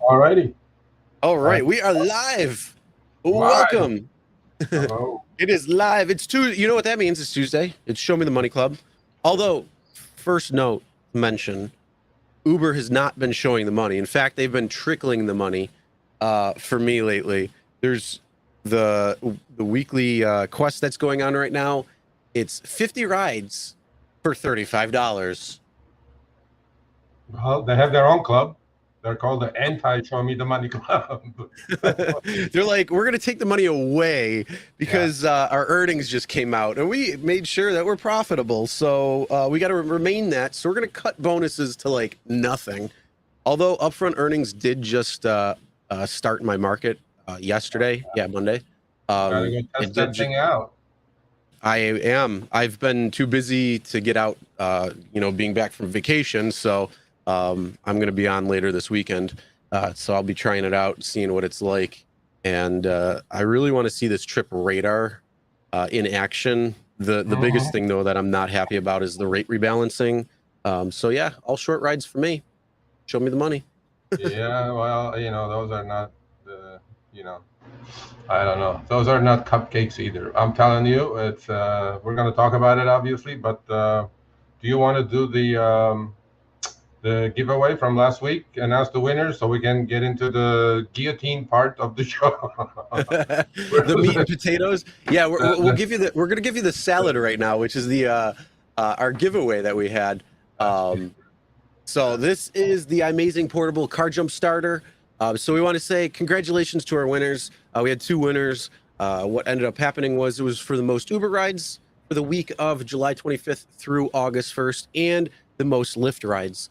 Alrighty. All right, we are live. Live. Welcome. Hello. It is live. It's Tuesday. You know what that means? It's Tuesday. It's Show Me the Money Club. Although, first note mention, Uber has not been showing the money. In fact, they've been trickling the money for me lately. There's the weekly quest that's going on right now. It's 50 rides for $35. Well, they have their own club. They're called the Anti-Show Me the Money Club. They're like, we're going to take the money away because our earnings just came out and we made sure that we're profitable. So we got to remain that. So we're going to cut bonuses to like nothing. Although upfront earnings did just start in my market yesterday. Yeah, Monday. Gotta go test that thing out. I am. I've been too busy to get out, being back from vacation. So I'm going to be on later this weekend. So I'll be trying it out, seeing what it's like. And I really want to see this trip radar in action. The biggest thing, though, that I'm not happy about is the rate rebalancing. So, yeah, all short rides for me. Show me the money. Yeah, well, those are not, I don't know. Those are not cupcakes either. I'm telling you, it's we're going to talk about it, obviously. But do you want to do the giveaway from last week, announce the winners, so we can get into the guillotine part of the show? The meat and potatoes. Yeah, we'll give you the. We're gonna give you the salad right now, which is the our giveaway that we had. So this is the amazing portable car jump starter. So we want to say congratulations to our winners. We had two winners. What ended up happening was it was for the most Uber rides for the week of July 25th through August 1st, and the most Lyft rides.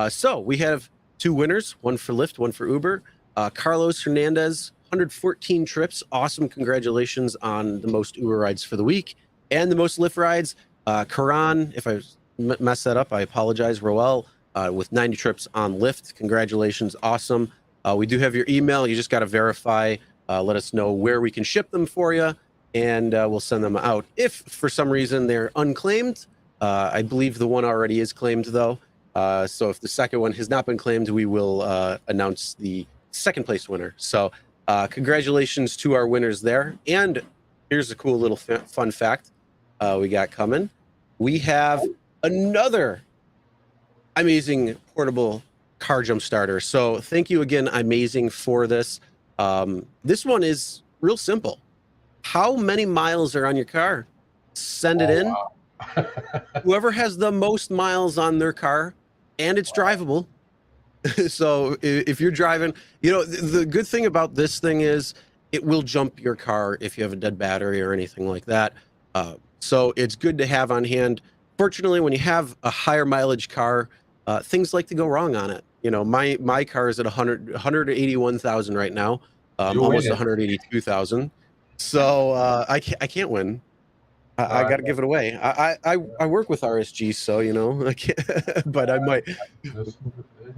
So we have two winners, one for Lyft, one for Uber. Carlos Hernandez, 114 trips. Awesome. Congratulations on the most Uber rides for the week and the most Lyft rides. Karan, if I messed that up, I apologize. Roel, with 90 trips on Lyft. Congratulations. Awesome. We do have your email. You just got to verify. Let us know where we can ship them for you, and we'll send them out. If for some reason they're unclaimed, I believe the one already is claimed, though. So if the second one has not been claimed, we will announce the second place winner. So congratulations to our winners there. And here's a cool little fun fact we got coming. We have another amazing portable car jump starter. So thank you again, Amazing, for this. This one is real simple. How many miles are on your car? Send it in. Wow. Whoever has the most miles on their car, and it's drivable. So if you're driving, the good thing about this thing is it will jump your car if you have a dead battery or anything like that. So it's good to have on hand. Fortunately, when you have a higher mileage car, things like to go wrong on it. My car is at 181,000 right now, almost 182,000. So I can't win. I got to give it away. I work with RSG, so I can't, but I might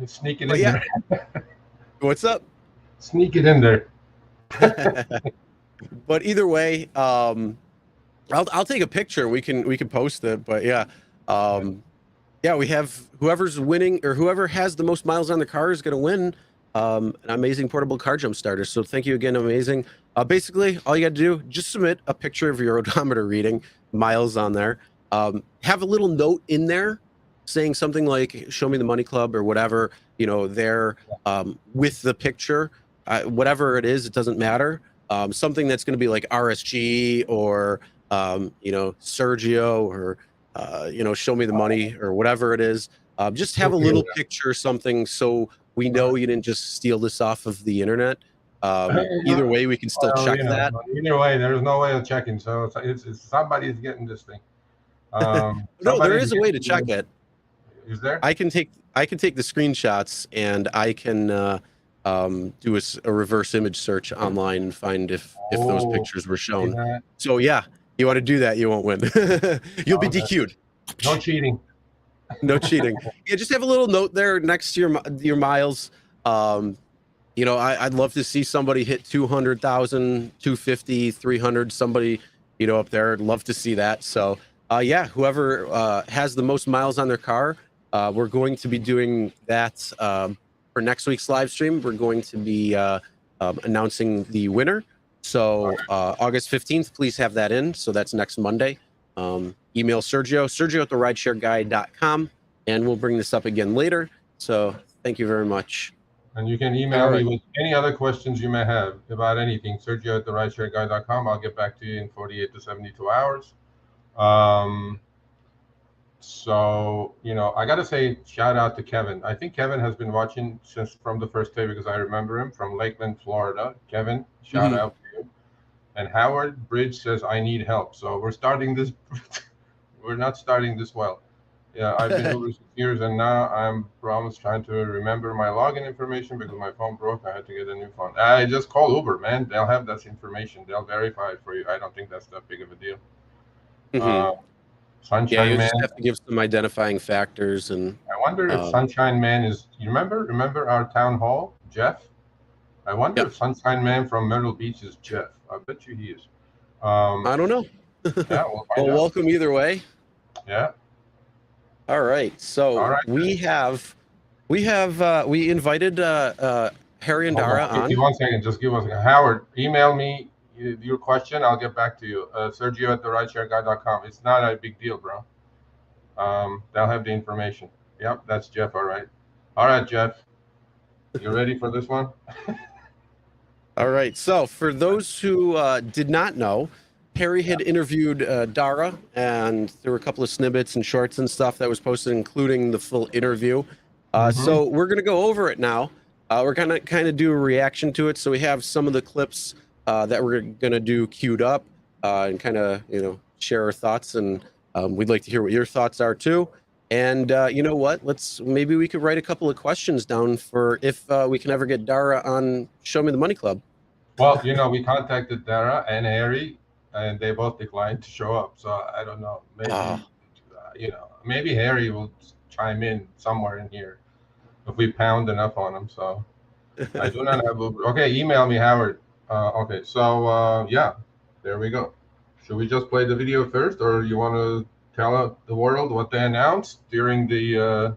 sneak it in there. What's up? Sneak it in there. But either way, I'll take a picture. We can post it. But yeah, we have whoever's winning or whoever has the most miles on the car is going to win an amazing portable car jump starter. So thank you again, Amazing. Basically, all you got to do, just submit a picture of your odometer reading, miles on there. Have a little note in there saying something like, show me the money club or whatever, there with the picture. Whatever it is, it doesn't matter. Something that's going to be like RSG or, Sergio or, show me the money or whatever it is. Just have a little picture, something so we know you didn't just steal this off of the internet. Either way, we can still check that. Either way, there's no way of checking. So it's somebody's getting this thing. No, there is a way to check it. Is there? I can take the screenshots and I can do a reverse image search online and find if those pictures were shown. So yeah, you want to do that, you won't win. You'll be DQ'd. No cheating. No cheating. Yeah, just have a little note there next to your miles. I'd love to see somebody hit 200,000, 250, 300, somebody, up there. I'd love to see that. So, whoever has the most miles on their car, we're going to be doing that for next week's live stream, we're going to be announcing the winner. So August 15th, please have that in. So that's next Monday. Email Sergio at therideshareguy.com, and we'll bring this up again later. So thank you very much. And you can email me with any other questions you may have about anything. Sergio at therideshareguy.com. I'll get back to you in 48 to 72 hours. So, you know, I got to say, shout out to Kevin. I think Kevin has been watching since from the first day because I remember him from Lakeland, Florida. Kevin, shout out to you. And Howard Bridge says, I need help. So we're starting this. We're not starting this well. Yeah, I've been Uber 6 years, and now I'm almost trying to remember my login information because my phone broke. I had to get a new phone. I just call Uber, man. They'll have that information. They'll verify it for you. I don't think that's that big of a deal. Sunshine you Man. just have to give some identifying factors. And I wonder if Sunshine Man is. You remember our town hall, Jeff? I wonder if Sunshine Man from Myrtle Beach is Jeff. I bet you he is. I don't know. Yeah, we'll find out. Welcome either way. Yeah. All right. So we invited Harry and Dara on. Give me 1 second. Just give us a second. Howard, email me your question. I'll get back to you. Sergio at therideshareguy.com. It's not a big deal, bro. They'll have the information. Yep, that's Jeff. All right. All right, Jeff. You ready for this one? All right. So for those who did not know, Harry had interviewed Dara, and there were a couple of snippets and shorts and stuff that was posted, including the full interview. So we're going to go over it now. We're going to kind of do a reaction to it. So we have some of the clips that we're going to do queued up and kind of, you know, share our thoughts. And we'd like to hear what your thoughts are too. And you know what? Maybe we could write a couple of questions down for if we can ever get Dara on Show Me the Money Club. Well, you know, we contacted Dara and Harry, and they both declined to show up. So I don't know. Maybe, you know, maybe Harry will chime in somewhere in here if we pound enough on him. So I do not have Uber. Okay, email me, Howard. Okay, so yeah, there we go. Should we just play the video first, or you want to tell the world what they announced during the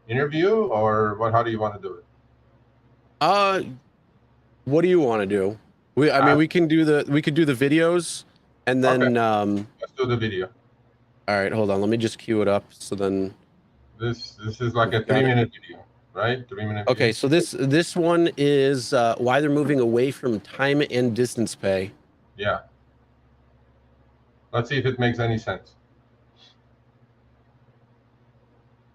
interview, or what? How do you want to do it? What do you want to do? I mean, we could do the videos, and then let's do the video. All right, hold on. Let me just queue it up. So then this is like a 3-minute video, right? 3-minute. Okay, so this one is why they're moving away from time and distance pay. Yeah. Let's see if it makes any sense.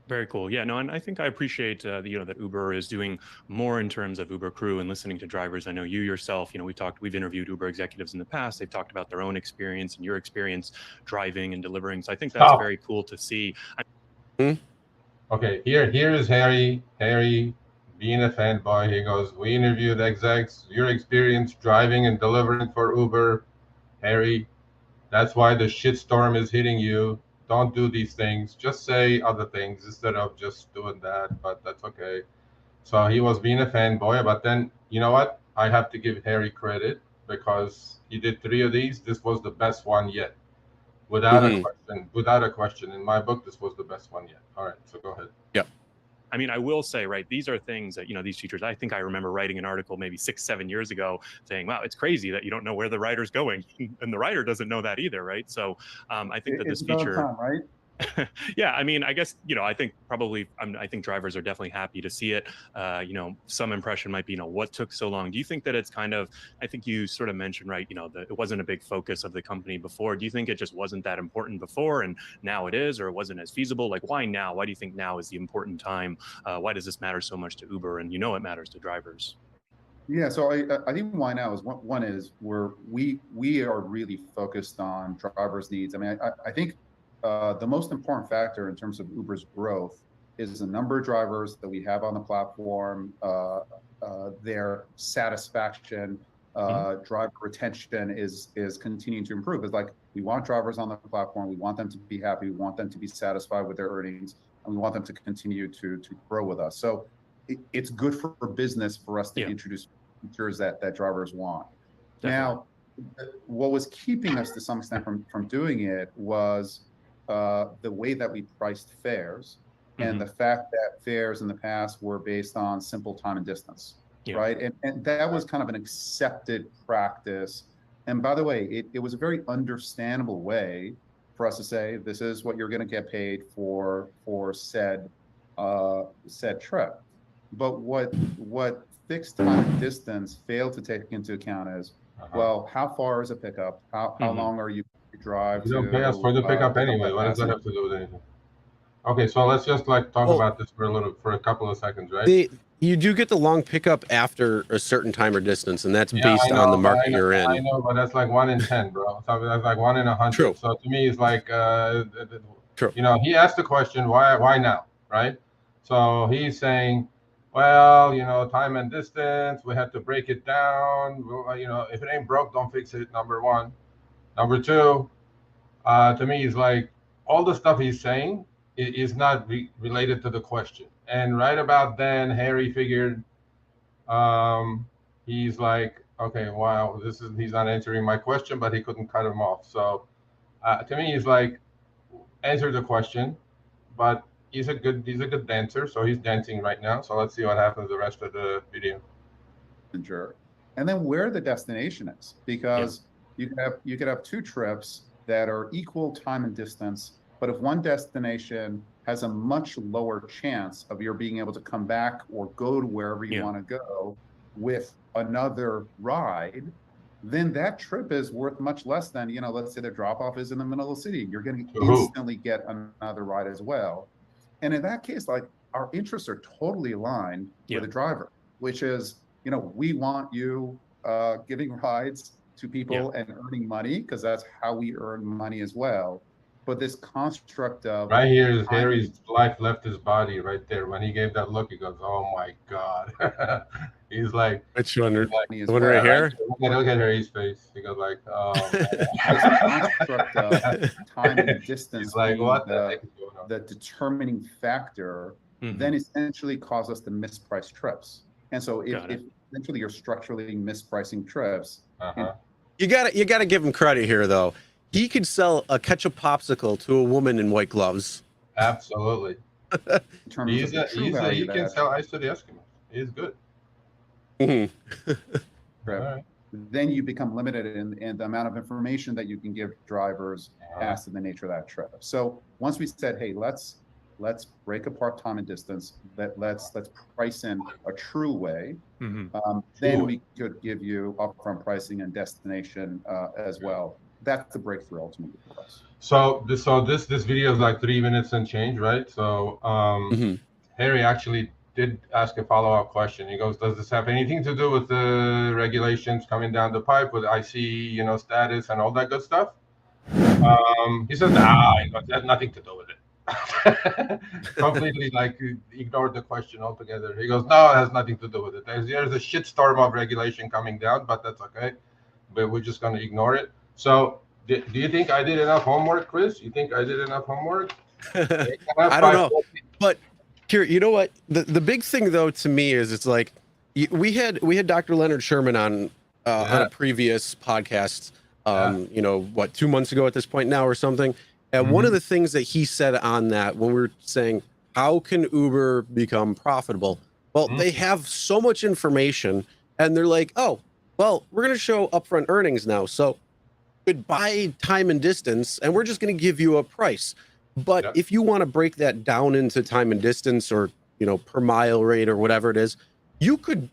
Very cool. Yeah, no, and I think I appreciate that Uber is doing more in terms of Uber Crew and listening to drivers. I know you yourself, we've interviewed Uber executives in the past. They've talked about their own experience and your experience driving and delivering. So I think that's very cool to see. Okay, here is Harry. Harry, being a fanboy, he goes, "We interviewed execs. Your experience driving and delivering for Uber, Harry. That's why the shitstorm is hitting you. Don't do these things. Just say other things instead of just doing that." But that's okay. So he was being a fanboy. But then, you know what? I have to give Harry credit because he did 3 of these. This was the best one yet. Without a question. Without a question. In my book, this was the best one yet. All right. So go ahead. Yep. I mean, I will say, right, these are things that, these features, I think I remember writing an article maybe 6-7 years ago saying, wow, it's crazy that you don't know where the rider's going. And the rider doesn't know that either, right? So I think that this feature... Time, right? Yeah, I mean, I guess, I think probably, I think drivers are definitely happy to see it. Some impression might be, what took so long? Do you think that it's kind of, I think you sort of mentioned, right, that it wasn't a big focus of the company before. Do you think it just wasn't that important before and now it is, or it wasn't as feasible? Like, why now? Why do you think now is the important time? Why does this matter so much to Uber? And it matters to drivers. Yeah, so I think why now is one is we are really focused on drivers' needs. I mean, I think the most important factor in terms of Uber's growth is the number of drivers that we have on the platform, their satisfaction, driver retention is continuing to improve. It's like we want drivers on the platform, we want them to be happy, we want them to be satisfied with their earnings, and we want them to continue to grow with us. So it's good for business for us to introduce features that drivers want. Definitely. Now, what was keeping us to some extent from doing it was the way that we priced fares and the fact that fares in the past were based on simple time and distance, right? And that was kind of an accepted practice. And by the way, it was a very understandable way for us to say, this is what you're going to get paid for said trip. But what fixed time and distance failed to take into account is, well, how far is a pickup? How long are you drive? You don't pay us for the pickup anyway. What does that have to do with anything? Okay, so let's just like talk about this for a couple of seconds, right? You do get the long pickup after a certain time or distance, and that's based on the market you're in. I know, but that's like 1 in 10, bro. So that's like 1 in 100. True. So to me, it's like, True. You know, he asked the question, why now, right? So he's saying, well, you know, time and distance, we had to break it down. You know, if it ain't broke, don't fix it, number one. Number two, to me, he's like, all the stuff he's saying is not related to the question. And right about then, Harry figured, he's like, okay, wow, he's not answering my question, but he couldn't cut him off. So to me, he's like, answer the question, but he's a good dancer, so he's dancing right now. So let's see what happens the rest of the video. Sure. And then where the destination is, because you could have two trips that are equal time and distance, but if one destination has a much lower chance of your being able to come back or go to wherever you want to go with another ride, then that trip is worth much less than, you know, let's say the drop-off is in the middle of the city. You're going to instantly get another ride as well. And in that case, like, our interests are totally aligned with the driver, which is, you know, we want you giving rides to people and earning money, because that's how we earn money as well. But this construct of right here is Harry's life left his body right there. When he gave that look, he goes, "Oh my God." He's like, "Which one? The one right here?" Look at Harry's face. He goes like, "Oh." This construct of time and distance, he's like, "What the determining factor?" Then essentially cause us to misprice trips. And so if essentially you're structurally mispricing trips, you gotta give him credit here, though. He could sell a ketchup popsicle to a woman in white gloves. Absolutely. He can sell ice to the Eskimos. He's good. Right. Then you become limited in the amount of information that you can give drivers as to the nature of that trip. So once we said, hey, let's break apart time and distance, let's price in a true way, then we could give you upfront pricing and destination as well. That's the breakthrough ultimately for us. So this video is like 3 minutes and change, right? So Harry actually did ask a follow-up question. He goes, "Does this have anything to do with the regulations coming down the pipe with IC, you know, status and all that good stuff?" He says, "Nah, it has nothing to do with it." Completely like ignored the question altogether. He goes, "No, it has nothing to do with it. There's a shitstorm of regulation coming down, but that's okay. But we're just going to ignore it." So, do you think I did enough homework, Chris? You think I did enough homework? I don't know. But here, you know what? The big thing though to me is it's like we had Dr. Leonard Sherman on a previous podcast. You know what, 2 months ago at this point now or something. And one of the things that he said on that, when we were saying how can Uber become profitable? Well, they have so much information, and they're like, oh, well, we're going to show upfront earnings now. So goodbye time and distance, and we're just going to give you a price. But if you want to break that down into time and distance, or, you know, per mile rate or whatever it is, you could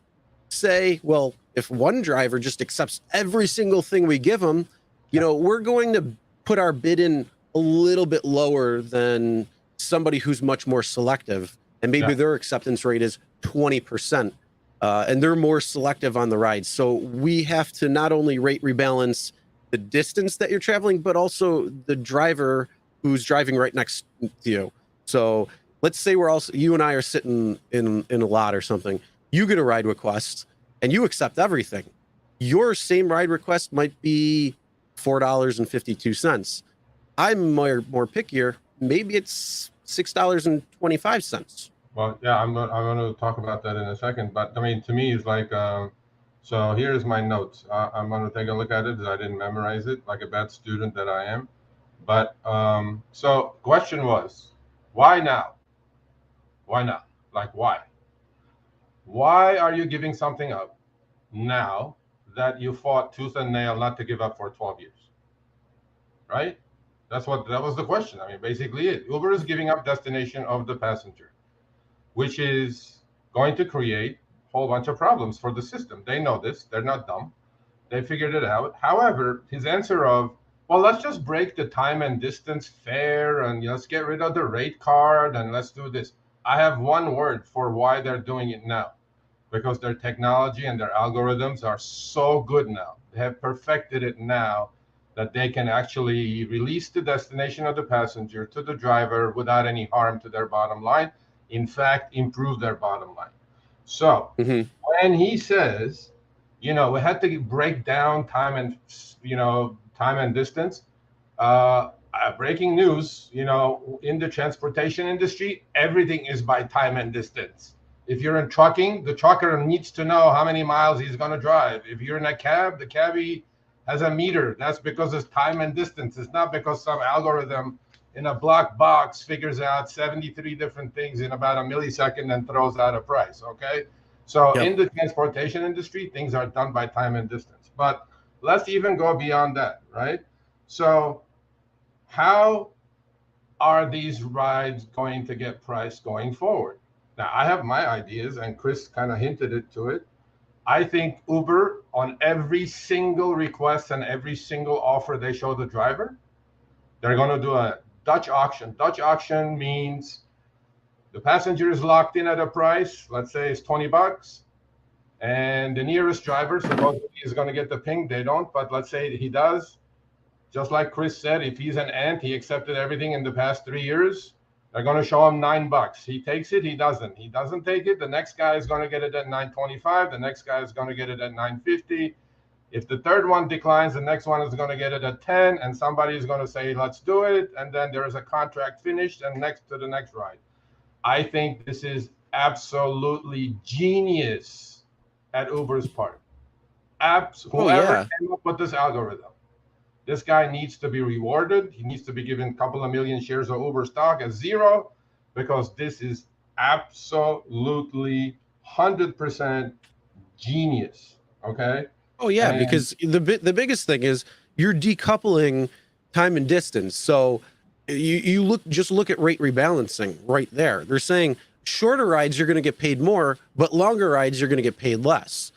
say, well, if one driver just accepts every single thing we give them, you know, we're going to put our bid in a little bit lower than somebody who's much more selective, and maybe their acceptance rate is 20%, and they're more selective on the rides. So we have to not only rate rebalance the distance that you're traveling, but also the driver who's driving right next to you. So let's say you and I are sitting in a lot or something. You get a ride request and you accept everything. Your same ride request might be $4.52. I'm more pickier. Maybe it's $6.25. Well, yeah, I'm going to talk about that in a second. But I mean, to me, it's like, so here's my notes. I'm going to take a look at it because I didn't memorize it like a bad student that I am. But so question was, why now? Why not? Like, why? Why are you giving something up now that you fought tooth and nail not to give up for 12 years? Right? That was the question. I mean, basically Uber is giving up destination of the passenger, which is going to create a whole bunch of problems for the system. They know this. They're not dumb. They figured it out. However, his answer of, well, let's just break the time and distance fare and let's get rid of the rate card and let's do this. I have one word for why they're doing it now. Because their technology and their algorithms are so good now. They have perfected it now that they can actually release the destination of the passenger to the driver without any harm to their bottom line. In fact, improve their bottom line. So when he says, we had to break down time and distance, breaking news, in the transportation industry, everything is by time and distance. If you're in trucking, the trucker needs to know how many miles he's going to drive. If you're in a cab, the cabbie has a meter. That's because it's time and distance. It's not because some algorithm in a black box figures out 73 different things in about a millisecond and throws out a price, okay? So in the transportation industry, things are done by time and distance. But let's even go beyond that, right? So how are these rides going to get priced going forward? Now, I have my ideas, and Chris kind of hinted to it. I think Uber, on every single request and every single offer they show the driver, they're going to do a Dutch auction. Dutch auction means the passenger is locked in at a price, let's say it's $20, and the nearest driver supposedly is going to get the ping. They don't, but let's say he does. Just like Chris said, if he's an ant, he accepted everything in the past 3 years. They're going to show him $9. He takes it. He doesn't. He doesn't take it. The next guy is going to get it at $9.25. The next guy is going to get it at $9.50. If the third one declines, the next one is going to get it at 10, and somebody is going to say, let's do it. And then there is a contract finished and next to the next ride. I think this is absolutely genius at Uber's part. Whoever came up with this algorithm. This guy needs to be rewarded. He needs to be given a couple of million shares of Uber stock at zero, because this is absolutely 100% genius. Okay. Oh yeah, because the biggest thing is you're decoupling time and distance. So you look at rate rebalancing right there. They're saying shorter rides you're going to get paid more, but longer rides you're going to get paid less.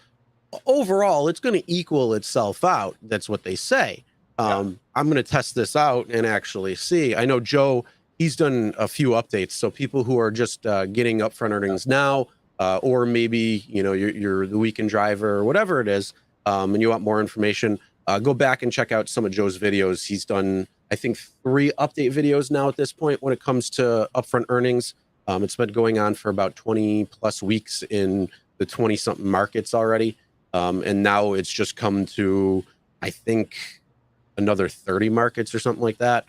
Overall, it's going to equal itself out. That's what they say. I'm going to test this out and actually see. I know Joe, he's done a few updates. So people who are just getting upfront earnings now, or maybe, you're the weekend driver or whatever it is, and you want more information, go back and check out some of Joe's videos. He's done, I think, 3 update videos now at this point when it comes to upfront earnings. It's been going on for about 20 plus weeks in the 20 something markets already. And now it's just come to, I think, another 30 markets or something like that.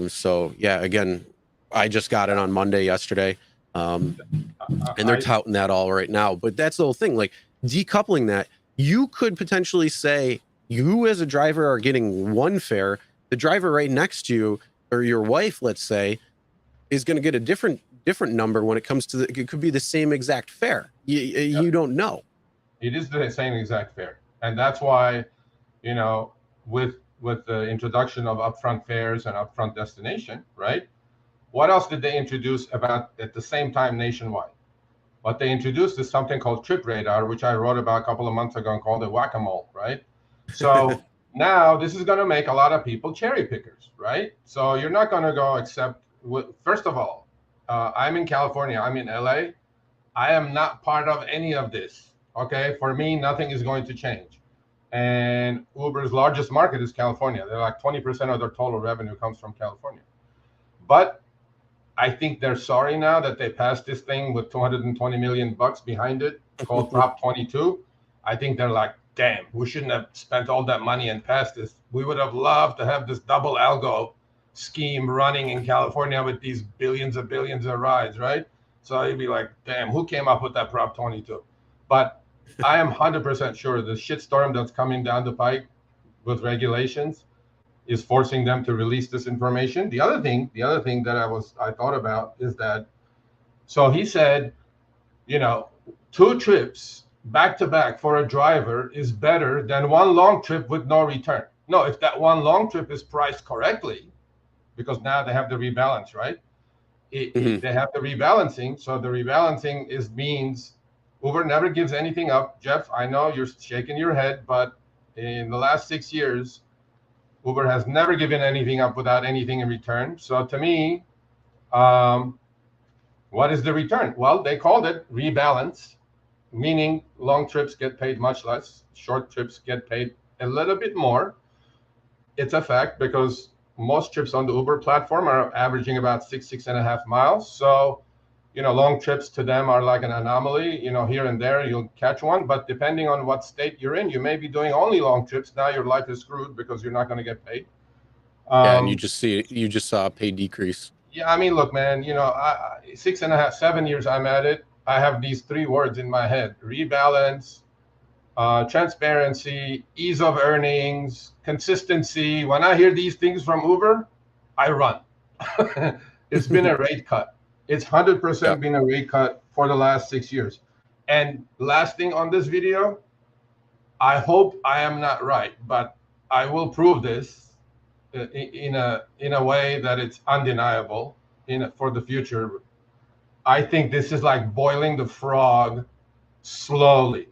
So yeah, again, I just got it on Monday yesterday. And they're touting that all right now, but that's the whole thing. Like, decoupling that, you could potentially say you as a driver are getting one fare. The driver right next to you, or your wife, let's say, is going to get a different number when it comes to it could be the same exact fare. You don't know. It is the same exact fare. And that's why, with the introduction of upfront fares and upfront destination, right? What else did they introduce about at the same time nationwide? What they introduced is something called Trip Radar, which I wrote about a couple of months ago and called it whack-a-mole, right? So now this is going to make a lot of people cherry pickers, right? So you're not going to go first of all, I'm in California, I'm in LA. I am not part of any of this, okay? For me, nothing is going to change. And Uber's largest market is California. They're like 20% of their total revenue comes from California. But I think they're sorry now that they passed this thing with $220 million behind it called Prop 22. I think they're like, damn, we shouldn't have spent all that money and passed this. We would have loved to have this double algo scheme running in California with these billions of rides, right? So you'd be like, damn, who came up with that Prop 22? But I am 100% sure the shitstorm that's coming down the pike with regulations is forcing them to release this information. The other thing that I thought about is that So he said, 2 trips back to back for a driver is better than 1 long trip with no return. No, if that 1 long trip is priced correctly, because now they have the rebalance, right? They have the rebalancing. So the rebalancing means Uber never gives anything up. Jeff, I know you're shaking your head, but in the last 6 years, Uber has never given anything up without anything in return. So to me, what is the return? Well, they called it rebalance, meaning long trips get paid much less, short trips get paid a little bit more. It's a fact because most trips on the Uber platform are averaging about 6.5 miles. So, long trips to them are like an anomaly. Here and there you'll catch one, but depending on what state you're in, you may be doing only long trips. Now your life is screwed because you're not going to get paid. And you just saw a pay decrease. Yeah, I mean, look, man, 6.5, 7 years I'm at it. I have these 3 words in my head: rebalance, transparency, ease of earnings, consistency. When I hear these things from Uber, I run. It's been a rate cut. It's 100% been a rate cut for the last 6 years. And last thing on this video, I hope I am not right, but I will prove this in a way that it's undeniable for the future. I think this is like boiling the frog slowly,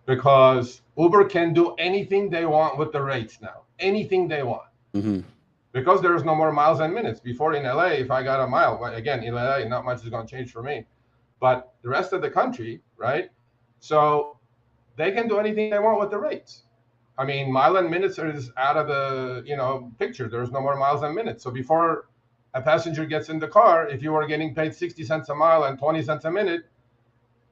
because Uber can do anything they want with the rates now, anything they want, because there is no more miles and minutes. Before in LA, if I got a mile, well, again, in LA, not much is going to change for me, but the rest of the country, right? So they can do anything they want with the rates. I mean, mile and minutes is out of the picture. There's no more miles and minutes. So before a passenger gets in the car, if you were getting paid 60 cents a mile and 20 cents a minute,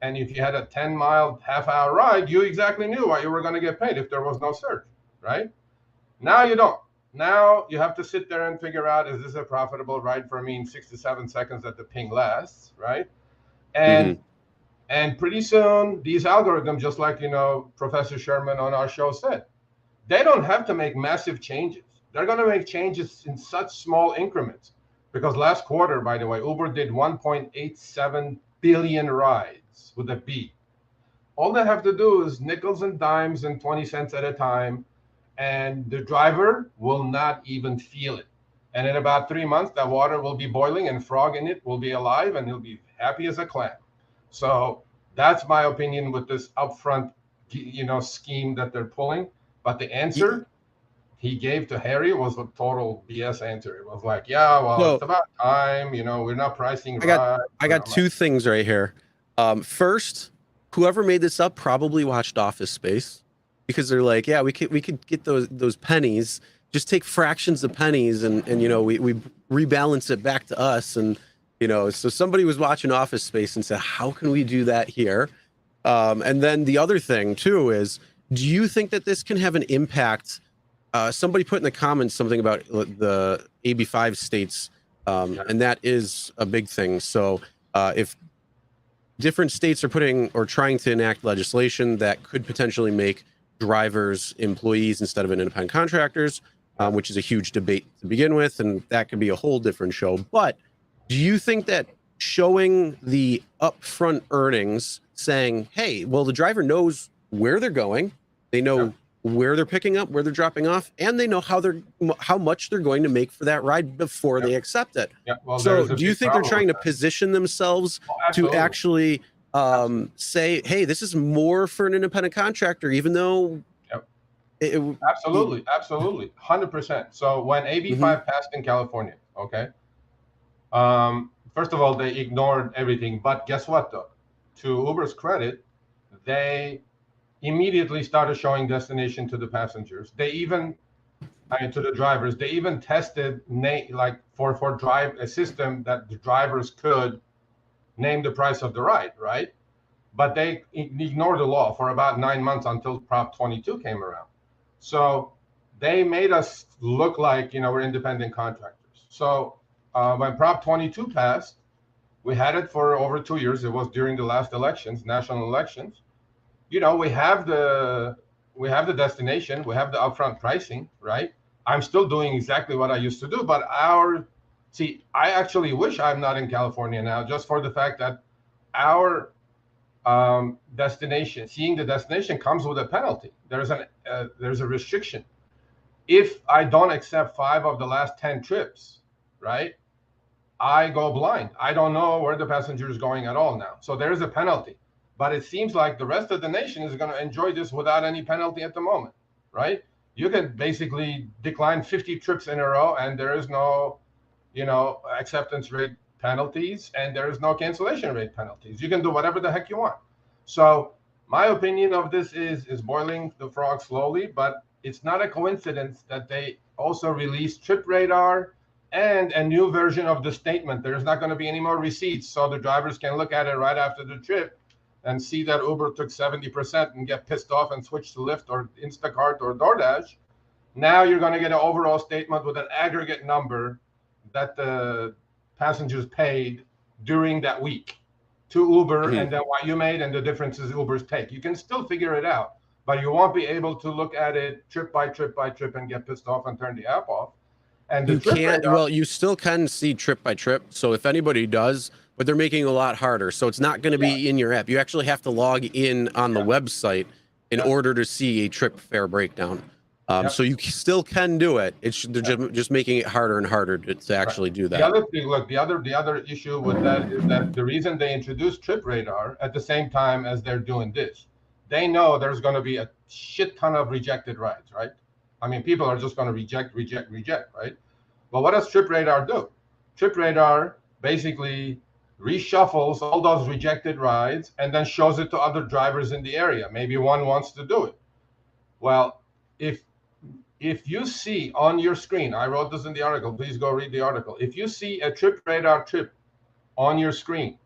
and if you had a 10-mile half-hour ride, you exactly knew what you were going to get paid if there was no surge, right? Now you don't. Now you have to sit there and figure out, is this a profitable ride for me in 6 to 7 seconds that the ping lasts, right? And pretty soon, these algorithms, just like Professor Sherman on our show said, they don't have to make massive changes. They're going to make changes in such small increments. Because last quarter, by the way, Uber did 1.87 billion rides with a B. All they have to do is nickels and dimes and 20 cents at a time, and the driver will not even feel it. And in about 3 months, that water will be boiling and frog in it will be alive, and he'll be happy as a clam. So that's my opinion with this upfront, scheme that they're pulling. But the answer he gave to Harry was a total BS answer. It was like, it's about time. We're not pricing right. I got 2 things right here. First, whoever made this up probably watched Office Space, because they're like, we could get those pennies, just take fractions of pennies and we rebalance it back to us. And so somebody was watching Office Space and said, how can we do that here? And then the other thing too is, do you think that this can have an impact? Somebody put in the comments something about the AB5 states, and that is a big thing. So if different states are putting or trying to enact legislation that could potentially make drivers employees instead of independent contractors, which is a huge debate to begin with, and that could be a whole different show. But do you think that showing the upfront earnings, saying, hey, well, the driver knows where they're going, they know where they're picking up, where they're dropping off, and they know how much they're going to make for that ride before they accept it. Well, so do you think they're trying to position themselves to actually say, hey, this is more for an independent contractor, even though absolutely 100%. So when AB5 passed in California, first of all, they ignored everything, but guess what though? To Uber's credit, they immediately started showing destination to the passengers. They even, to the drivers, they even tested for drive a system that the drivers could name the price of the ride, right? But they ignored the law for about 9 months until Prop 22 came around. So they made us look like we're independent contractors. So when Prop 22 passed, we had it for over 2 years. It was during the last elections, national elections. We have the destination, we have the upfront pricing, right? I'm still doing exactly what I used to do, but our See, I actually wish I'm not in California now, just for the fact that our destination, seeing the destination, comes with a penalty. There's a restriction. If I don't accept 5 of the last 10 trips, right, I go blind. I don't know where the passenger is going at all now. So there is a penalty. But it seems like the rest of the nation is going to enjoy this without any penalty at the moment, right? You can basically decline 50 trips in a row, and there is no, acceptance rate penalties, and there is no cancellation rate penalties. You can do whatever the heck you want. So my opinion of this is boiling the frog slowly, but it's not a coincidence that they also released Trip Radar and a new version of the statement. There's not going to be any more receipts, so the drivers can look at it right after the trip and see that Uber took 70% and get pissed off and switch to Lyft or Instacart or DoorDash. Now you're going to get an overall statement with an aggregate number that the passengers paid during that week to Uber, and then what you made and the differences Uber's take. You can still figure it out, but you won't be able to look at it trip by trip by trip and get pissed off and turn the app off. And you can't. Well, you still can see trip by trip. So if anybody does, but they're making it a lot harder. So it's not going to be in your app. You actually have to log in on the website in order to see a trip fare breakdown. So you still can do it. They're just making it harder and harder to actually do that. The other thing, look, the other issue with that is that the reason they introduced Trip Radar at the same time as they're doing this, they know there's going to be a shit ton of rejected rides, right? I mean, people are just going to reject, right? But what does Trip Radar do? Trip Radar basically reshuffles all those rejected rides and then shows it to other drivers in the area. Maybe one wants to do it. Well, if you see on your screen, I wrote this in the article, please go read the article. If you see a Trip Radar trip on your screen,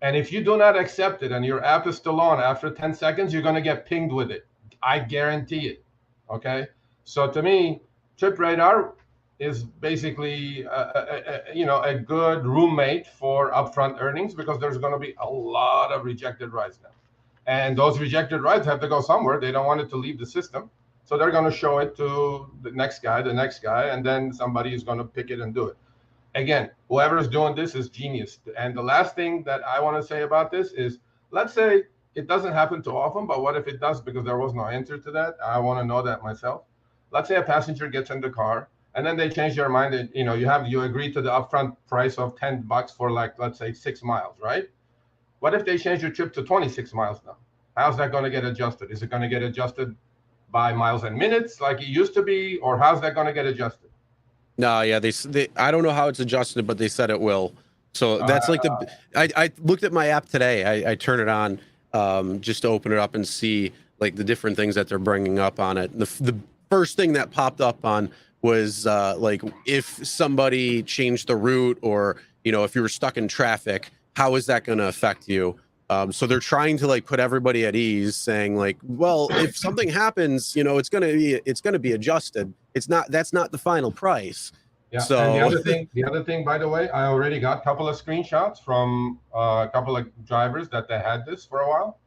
and if you do not accept it and your app is still on after 10 seconds, you're going to get pinged with it. I guarantee it. Okay. So to me, Trip Radar is basically a good roommate for upfront earnings, because there's going to be a lot of rejected rides now. And those rejected rides have to go somewhere. They don't want it to leave the system. So they're going to show it to the next guy, and then somebody is going to pick it and do it. Again, whoever is doing this is genius. And the last thing that I want to say about this is, let's say it doesn't happen too often, but what if it does? Because there was no answer to that. I want to know that myself. Let's say a passenger gets in the car and then they change their mind, and you agree to the upfront price of $10 for, like, let's say 6 miles, right? What if they change your trip to 26 miles now? How's that going to get adjusted? Is it going to get adjusted by miles and minutes like it used to be, or how's that going to get adjusted? No, yeah, they I don't know how it's adjusted, but they said it will. So that's like I looked at my app today. I turn it on just to open it up and see like the different things that they're bringing up on it. The first thing that popped up on was like if somebody changed the route, or if you were stuck in traffic, how is that going to affect you? So they're trying to like put everybody at ease, saying like, well, if something happens, it's going to be adjusted. That's not the final price. Yeah. So and the other thing, by the way, I already got a couple of screenshots from a couple of drivers that they had this for a while.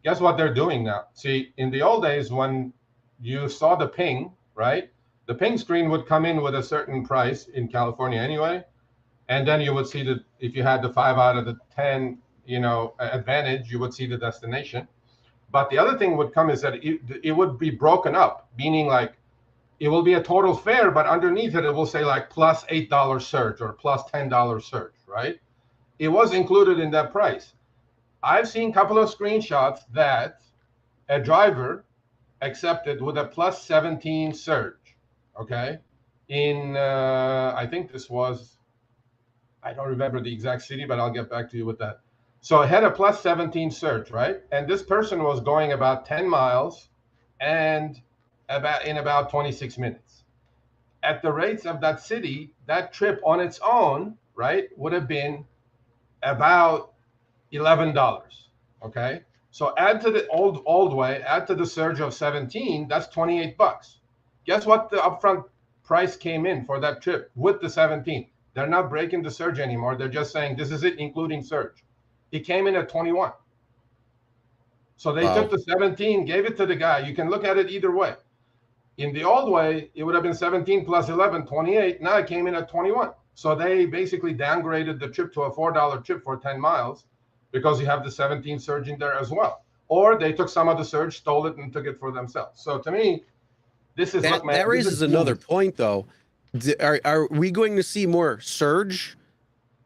Guess what they're doing now? See, in the old days, when you saw the ping, right? The ping screen would come in with a certain price in California anyway. And then you would see that if you had the 5 out of the 10, advantage, you would see the destination. But the other thing would come is that it would be broken up, meaning like it will be a total fare, but underneath it will say like plus $8 surge or plus $10 surge, right? It was included in that price. I've seen a couple of screenshots that a driver accepted with a plus 17 surge, okay? In, I think this was, I don't remember the exact city, but I'll get back to you with that. So it had a plus 17 surge, right? And this person was going about 10 miles and in about 26 minutes. At the rates of that city, that trip on its own, right, would have been about $11, okay? So add to the old way, add to the surge of 17, that's $28. Guess what the upfront price came in for that trip with the 17? They're not breaking the surge anymore. They're just saying this is it, including surge. It came in at 21. So they took the 17, gave it to the guy. You can look at it either way. In the old way, it would have been 17 plus 11, 28. Now it came in at 21. So they basically downgraded the trip to a $4 trip for 10 miles because you have the 17 surge in there as well. Or they took some of the surge, stole it, and took it for themselves. So to me, this is that raises another point, though. Are we going to see more surge?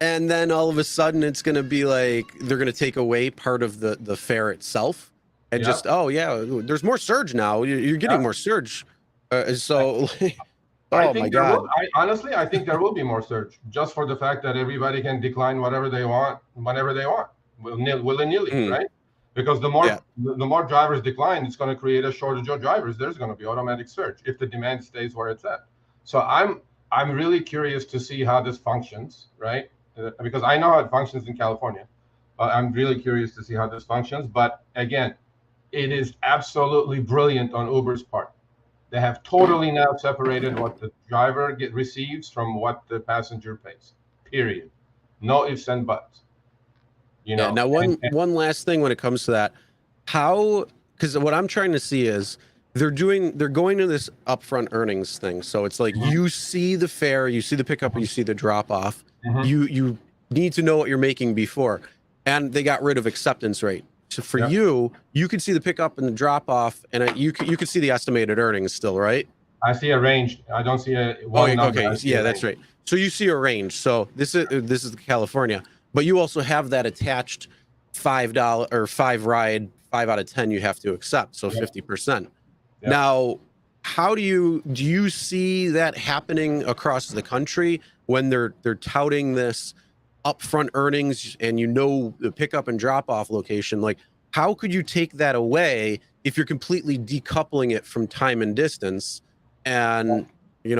And then all of a sudden it's going to be like they're going to take away part of the fare itself and just, oh, yeah, there's more surge now. You're getting more surge. Oh, my God. Honestly, I think there will be more surge just for the fact that everybody can decline whatever they want, whenever they want, willy-nilly, right? Because the more drivers decline, it's going to create a shortage of drivers. There's going to be automatic surge if the demand stays where it's at. So I'm really curious to see how this functions, right? Because I know how it functions in California. I'm really curious to see how this functions. But again, it is absolutely brilliant on Uber's part. They have totally now separated what the driver receives from what the passenger pays. Period. No ifs and buts. Now, one last thing when it comes to that, because what I'm trying to see is they're going to this upfront earnings thing. So it's like you see the fare, you see the pickup, you see the drop off. You need to know what you're making before, and they got rid of acceptance rate. So for you could see the pickup and the drop off, and you could see the estimated earnings still, right? I see a range. I don't see a one number. Okay, yeah, that's right. So you see a range. So this is California, but you also have that attached $5 or 5 ride, 5 out of 10 you have to accept. So 50%. Now, how do you see that happening across the country when they're touting this upfront earnings and the pickup and drop off location? Like, how could you take that away if you're completely decoupling it from time and distance and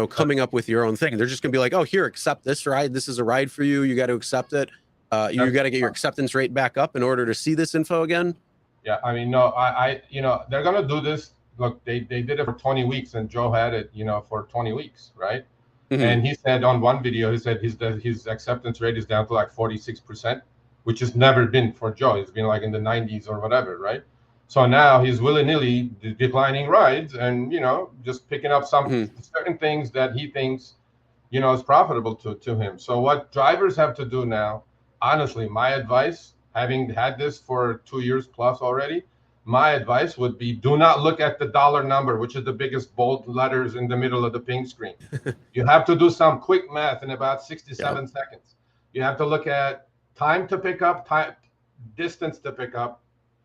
coming up with your own thing? They're just gonna be like, oh, here, accept this ride. This is a ride for you. You got to accept it. You got to get your acceptance rate back up in order to see this info again. Yeah, I mean, no, they're gonna do this. Look, they did it for 20 weeks, and Joe had it, for 20 weeks, right? And he said on one video, he said his acceptance rate is down to like 46%, which has never been for Joe. It's been like in the 90s or whatever, right? So now he's willy-nilly declining rides and, just picking up some certain things that he thinks, is profitable to him. So what drivers have to do now, honestly, my advice, having had this for 2 years plus already, my advice would be do not look at the dollar number, which is the biggest bold letters in the middle of the ping screen. You have to do some quick math in about 67 seconds. You have to look at time to pick up, distance to pick up,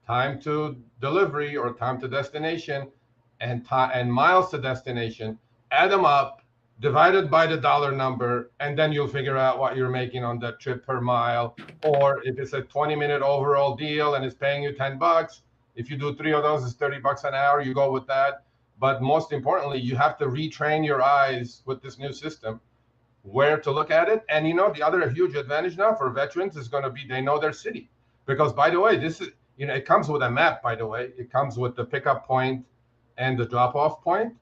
time to delivery or time to destination, and miles to destination. Add them up, divided by the dollar number, and then you'll figure out what you're making on that trip per mile. Or if it's a 20-minute overall deal and it's paying you $10, if you do 3 of those, it's $30 an hour. You go with that. But most importantly, you have to retrain your eyes with this new system where to look at it. And the other huge advantage now for veterans is going to be they know their city. Because, by the way, this is, it comes with a map, by the way. It comes with the pickup point and the drop-off point.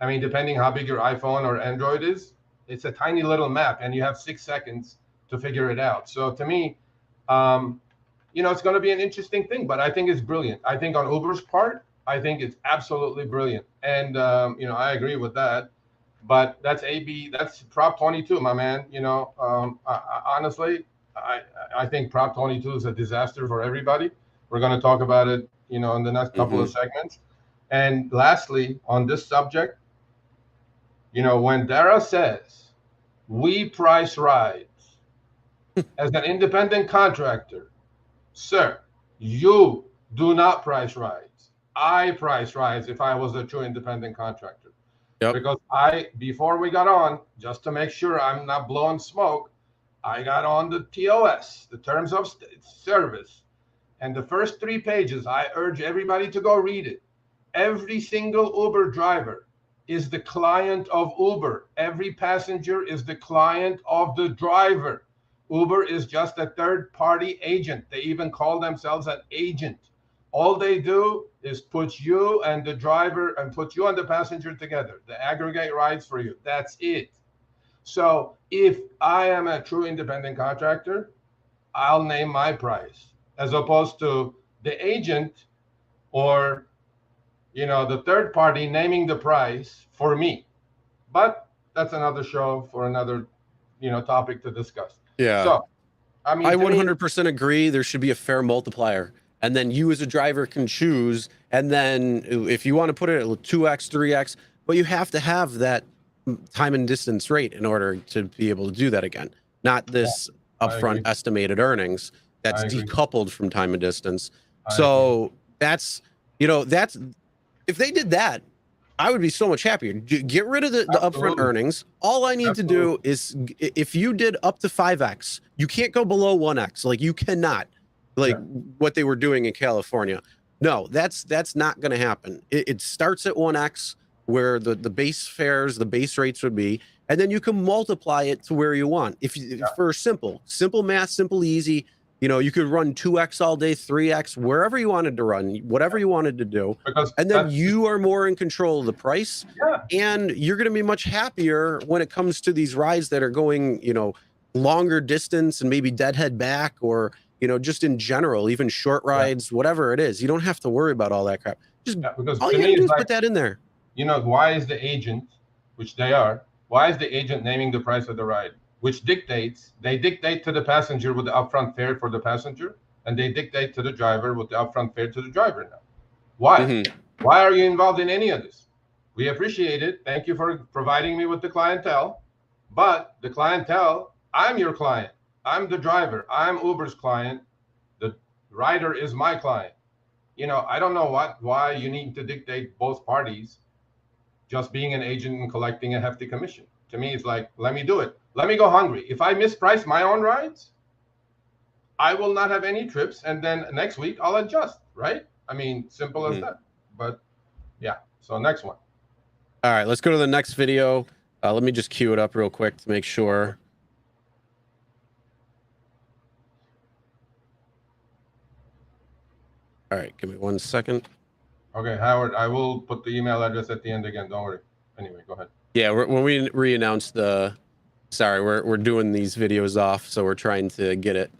I mean, depending how big your iPhone or Android is, it's a tiny little map, and you have 6 seconds to figure it out. So to me, it's going to be an interesting thing, but I think it's brilliant. I think on Uber's part, I think it's absolutely brilliant. And, I agree with that. But that's Prop 22, my man. Honestly, I think Prop 22 is a disaster for everybody. We're going to talk about it, in the next couple of segments. And lastly, on this subject, when Dara says we price rides as an independent contractor, sir, you do not price rides. I price rides if I was a true independent contractor. Because before we got on, just to make sure I'm not blowing smoke, I got on the TOS, the Terms of Service. And the first 3 pages, I urge everybody to go read it. Every single Uber driver is the client of Uber. Every passenger is the client of the driver. Uber is just a third-party agent. They even call themselves an agent. All they do is put you and the driver and put you and the passenger together. They aggregate rides for you. That's it. So if I am a true independent contractor, I'll name my price as opposed to the agent or, the third party naming the price for me. But that's another show for another, topic to discuss. Yeah. So, I mean, I to me, 100% agree. There should be a fair multiplier, and then you as a driver can choose. And then if you want to put it at 2x, 3x, but you have to have that time and distance rate in order to be able to do that again. Not this upfront estimated earnings that's decoupled from time and distance. So that's if they did that, I would be so much happier. Get rid of the upfront earnings. All I need to do is, if you did up to 5x, you can't go below 1x. Like, you cannot, what they were doing in California. No, that's not going to happen. It starts at 1x, where the base fares, the base rates would be, and then you can multiply it to where you want. For simple math, simple, easy. You could run 2x all day, 3x, wherever you wanted to run, whatever you wanted to do. And then you are more in control of the price. And you're going to be much happier when it comes to these rides that are going, longer distance and maybe deadhead back, or, just in general, even short rides, whatever it is. You don't have to worry about all that crap. Just all you got to do is put that in there. Why is the agent, which they are, why is the agent naming the price of the ride? Which they dictate to the passenger with the upfront fare for the passenger, and they dictate to the driver with the upfront fare to the driver now. Why? Why are you involved in any of this? We appreciate it. Thank you for providing me with the clientele. But the clientele, I'm your client. I'm the driver. I'm Uber's client. The rider is my client. I don't know why you need to dictate both parties just being an agent and collecting a hefty commission. To me, it's like, let me do it. Let me go hungry. If I misprice my own rides, I will not have any trips. And then next week, I'll adjust, right? I mean, simple as that. But yeah, so next one. All right, let's go to the next video. Let me just queue it up real quick to make sure. All right, give me 1 second. Okay, Howard, I will put the email address at the end again. Don't worry. Anyway, go ahead. Yeah, when we re-announced sorry, we're doing these videos off, so we're trying to get it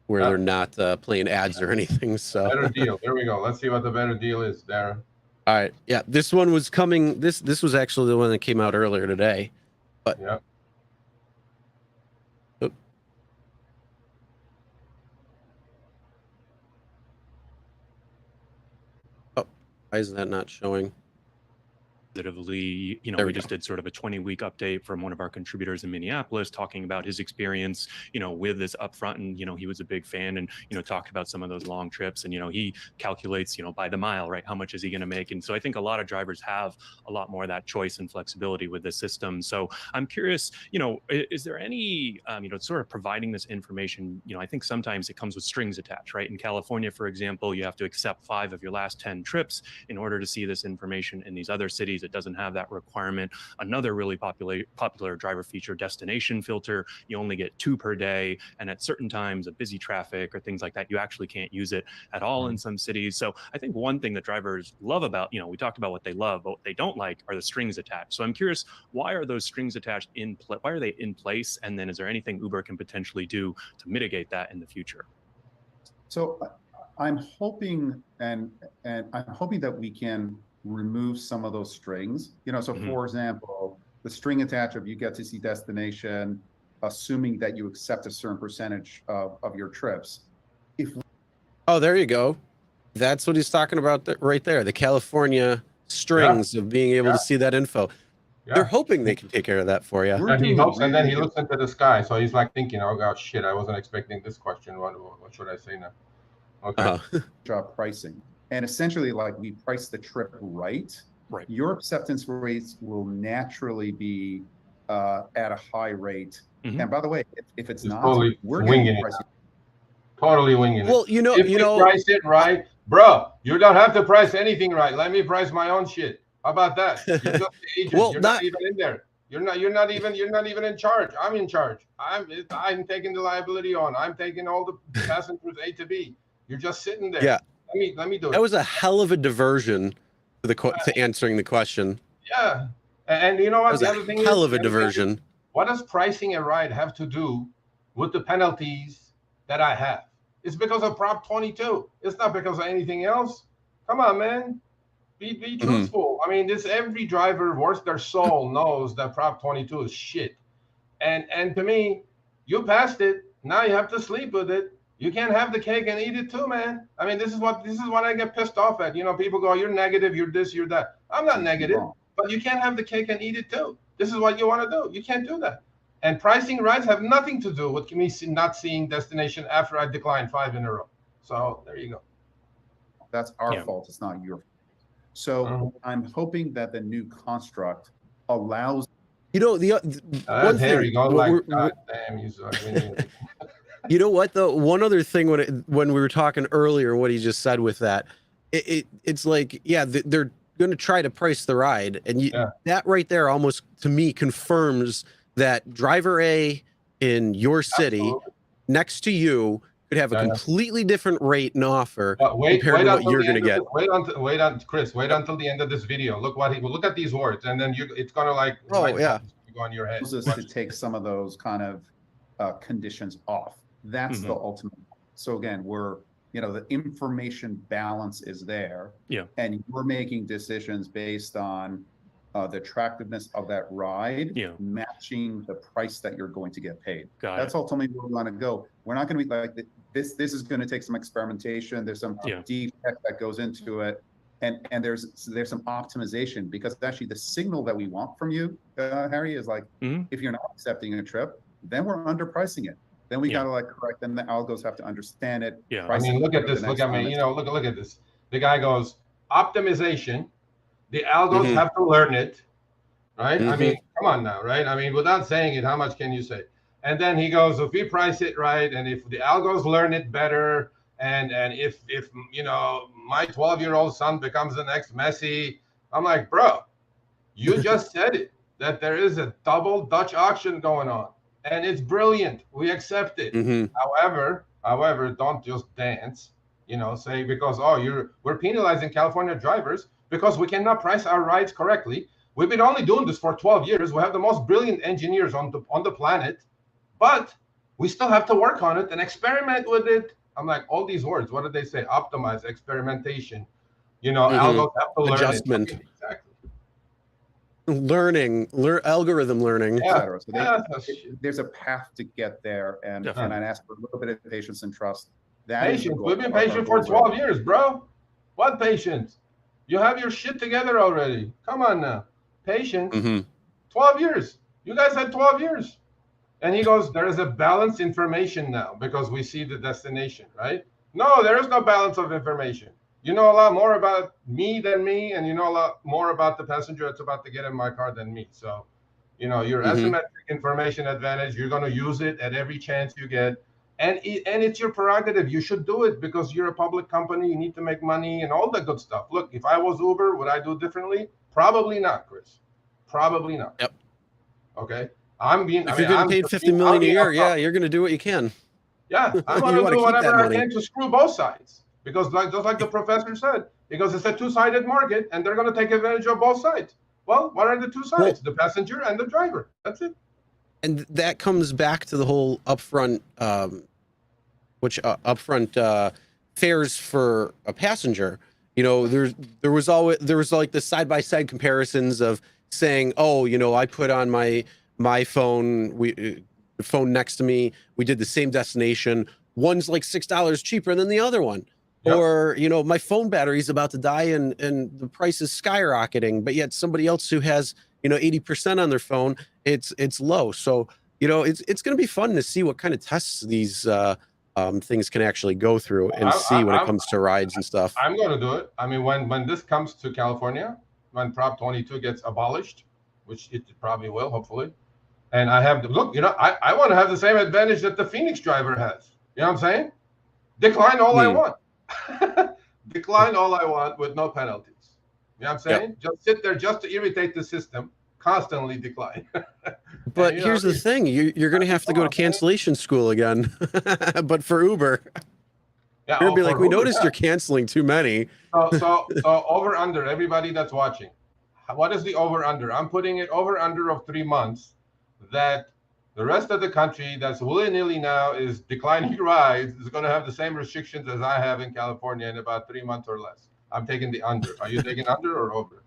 where they're not playing ads or anything. So better deal. There we go. Let's see what the better deal is, Dara. All right. Yeah, this one was coming. This was actually the one that came out earlier today. But yeah. Oh, why is that not showing? We just did sort of a 20-week update from one of our contributors in Minneapolis, talking about his experience, with this upfront, and he was a big fan, and talked about some of those long trips, and he calculates, by the mile, right, how much is he going to make? And so I think a lot of drivers have a lot more of that choice and flexibility with the system. So I'm curious, is there any, sort of providing this information? I think sometimes it comes with strings attached, right? In California, for example, you have to accept 5 of your last 10 trips in order to see this information. In these other cities, it doesn't have that requirement. Another really popular driver feature, destination filter, you only get 2 per day, and at certain times of busy traffic or things like that, you actually can't use it at all in some cities. So I think one thing that drivers love about, we talked about what they love, but what they don't like are the strings attached. So I'm curious, why are those strings attached why are they in place? And then is there anything Uber can potentially do to mitigate that in the future? So I'm hoping, and I'm hoping that we can remove some of those strings. So for example, the string attached of you get to see destination, assuming that you accept a certain percentage of your trips. There you go. That's what he's talking about right there. The California strings of being able to see that info. They're hoping they can take care of that for you. And he hopes, and then he looks into the sky. So he's like thinking, oh God, shit, I wasn't expecting this question. What should I say now? Okay. Job pricing. And essentially, like, we price the trip right. Your acceptance rates will naturally be at a high rate. And by the way, if it's not, we're winging it. Totally winging it. Well, if you price it right, bro, you don't have to price anything right. Let me price my own shit. How about that? You're just the agent. You're not even in there. You're not even in charge. I'm in charge. I'm taking the liability on. I'm taking all the passengers A to B. You're just sitting there. Yeah. Let me do it. That was a hell of a diversion to answering the question. Yeah. And you know what? The other thing is, hell of a diversion. What does pricing a ride have to do with the penalties that I have? It's because of Prop 22. It's not because of anything else. Come on, man. Be truthful. I mean, every driver worth their soul knows that Prop 22 is shit. And to me, you passed it. Now you have to sleep with it. You can't have the cake and eat it too, man. I mean, this is what I get pissed off at. You know, people go, "You're negative. You're this. You're that." I'm not negative, but you can't have the cake and eat it too. This is what you want to do. You can't do that. And pricing rides have nothing to do with me not seeing destination after I declined 5 in a row. So there you go. That's our fault. It's not your fault. So I'm hoping that the new construct allows. You know, one there thing, you go. Like, God damn, you know what though? One other thing when we were talking earlier, what he just said with that, it's like, yeah, they're going to try to price the ride, and that right there almost to me confirms that driver A in your city next to you could have a completely different rate and offer compared to what you're going to get. Wait until the end of this video. Look at these words, and then it's going to like go on your head. To take some of those kind of conditions off. That's the ultimate. So again, the information balance is there, and we're making decisions based on the attractiveness of that ride, matching the price that you're going to get paid. That's ultimately where we want to go. We're not going to be like this. This is going to take some experimentation. There's some deep tech that goes into it, and there's some optimization, because actually the signal that we want from you, Harry, is like, if you're not accepting a trip, then we're underpricing it. Then we got to correct. Then the algos have to understand it. I mean, look at this. Look at me. Look at this. The guy goes, optimization. The algos have to learn it, right? I mean, come on now, right? I mean, without saying it, how much can you say? And then he goes, if we price it right, and if the algos learn it better, and if my 12-year-old son becomes the next Messi, I'm like, bro, you just said it, that there is a double Dutch auction going on. And it's brilliant. We accept it. However, don't just dance. Say because we're penalizing California drivers because we cannot price our rides correctly. We've been only doing this for 12 years. We have the most brilliant engineers on the planet, but we still have to work on it and experiment with it. I'm like, all these words. What did they say? Optimize, experimentation. Algos have to learn adjustment. It. Exactly. Algorithm learning. So there's a path to get there, and I'd ask for a little bit of patience and trust. Patience. We've been patient for 12 years, bro. What patience? You have your shit together already. Come on now. Patience. 12 years. You guys had 12 years. And he goes, there is a balanced information now because we see the destination, right? No, there is no balance of information. You know a lot more about me than me, and you know a lot more about the passenger that's about to get in my car than me. So, your asymmetric information advantage, you're going to use it at every chance you get. And it's your prerogative. You should do it because you're a public company. You need to make money and all that good stuff. Look, if I was Uber, would I do differently? Probably not, Chris. Probably not. Yep. Okay. If you're getting paid $50 million a year, you're going to do what you can. Yeah, I'm going to do whatever I can to screw both sides. Because just like the professor said, because it's a two-sided market and they're going to take advantage of both sides. Well, what are the two sides? The passenger and the driver. That's it. And that comes back to the whole upfront, fares for a passenger. There was like the side-by-side comparisons of saying, I put on my phone, the phone next to me, we did the same destination. One's like $6 cheaper than the other one. Yep. Or, my phone battery's about to die and the price is skyrocketing, but yet somebody else who has, 80% on their phone, it's low. So, it's going to be fun to see what kind of tests these things can actually go through and when it comes to rides and stuff. I'm going to do it. I mean, when this comes to California, when Prop 22 gets abolished, which it probably will, hopefully. And I have to look, I want to have the same advantage that the Phoenix driver has. You know what I'm saying? Decline all I want. Decline all I want with no penalties. You know what I'm saying? Yep. Just sit there just to irritate the system, constantly decline. But here's the thing. You're going to have to go to cancellation school again, but for Uber. Yeah, you're going to be like, we noticed you're canceling too many. So over under, everybody that's watching. What is the over under? I'm putting it over under of 3 months that The rest of the country that's willy-nilly now is declining rides is going to have the same restrictions as I have in California in about 3 months or less. I'm taking the under. Are you taking under or over?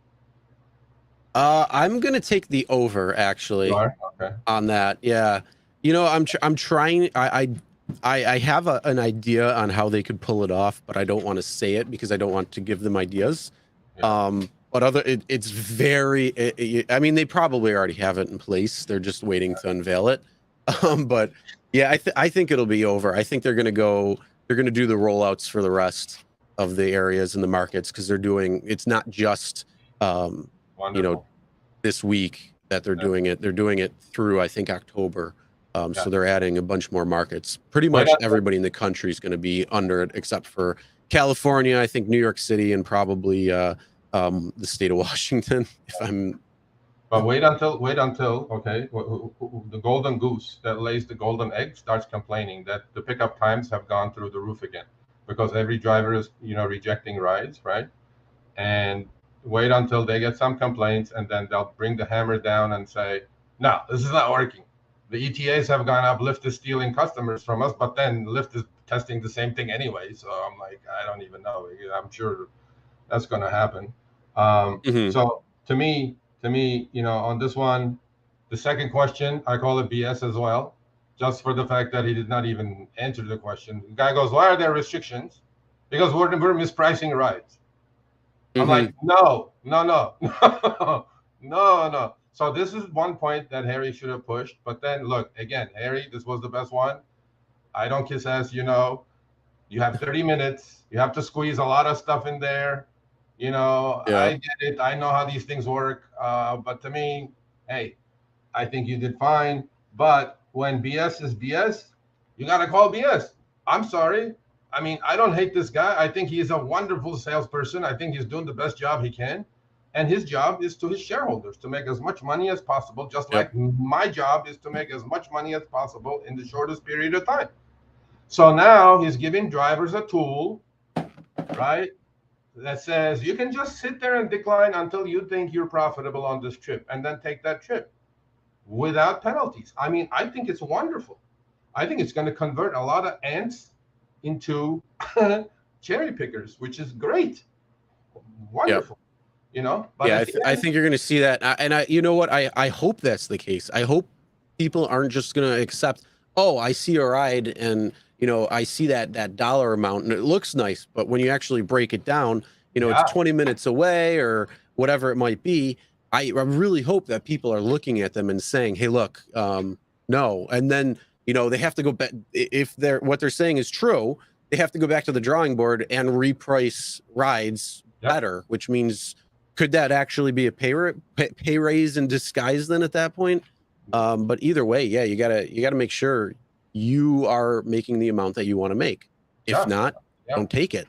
I'm gonna take the over actually. You are? Okay. On that. Yeah, I'm trying. I have an idea on how they could pull it off, but I don't want to say it because I don't want to give them ideas. Yeah. But it's very. I mean, they probably already have it in place. They're just waiting to unveil it. But yeah, I think it'll be over. I think they're gonna do the rollouts for the rest of the areas and the markets because they're doing. It's not just this week that they're doing it. They're doing it through I think October. So they're adding a bunch more markets. Pretty much everybody in the country is going to be under it, except for California, I think New York City, and probably the state of Washington. But wait until okay, the golden goose that lays the golden egg starts complaining that the pickup times have gone through the roof again because every driver is rejecting rides, right? And wait until they get some complaints, and then they'll bring the hammer down and say, "No, this is not working. The ETAs have gone up. Lyft is stealing customers from us, but then Lyft is testing the same thing anyway." So I'm like, I don't even know. I'm sure that's going to happen. So to me, on this one, the second question, I call it BS as well, just for the fact that he did not even answer the question. The guy goes, "Why are there restrictions?" Because we're mispricing rides. I'm like, no. So this is one point that Harry should have pushed. But then look, again, Harry, this was the best one. I don't kiss ass, You have 30 minutes. You have to squeeze a lot of stuff in there. I get it. I know how these things work. But to me, hey, I think you did fine. But when BS is BS, you got to call BS. I'm sorry. I mean, I don't hate this guy. I think he's a wonderful salesperson. I think he's doing the best job he can. And his job is to his shareholders to make as much money as possible, just like my job is to make as much money as possible in the shortest period of time. So now he's giving drivers a tool, right, that says you can just sit there and decline until you think you're profitable on this trip and then take that trip without penalties. I mean, I think it's wonderful. I think it's going to convert a lot of ants into cherry pickers, which is great. Wonderful. But I think you're going to see that. And you know what? I hope that's the case. I hope people aren't just going to accept, oh, I see a ride and, I see that dollar amount and it looks nice. But when you actually break it down, it's 20 minutes away or whatever it might be. I really hope that people are looking at them and saying, hey, look, no. And then, they have to go back. If what they're saying is true, they have to go back to the drawing board and reprice rides better, which means could that actually be a pay raise in disguise then at that point? But either way, you gotta make sure you are making the amount that you want to make. If not, don't take it.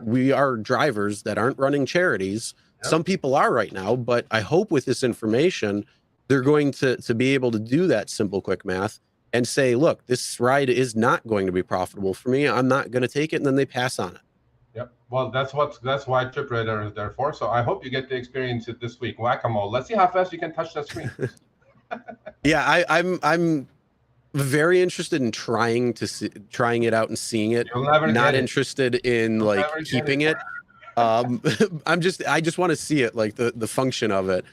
We are drivers that aren't running charities. Some people are right now, but I hope with this information, they're going to be able to do that simple, quick math and say, look, this ride is not going to be profitable for me. I'm not going to take it. And then they pass on it. Yep. Well, that's why Trip Radar is there for. So I hope you get to experience it this week. Whack-a-mole. Let's see how fast you can touch that screen. I'm very interested in trying it out and seeing it. Not interested in keeping it. I just want to see it, like the function of it.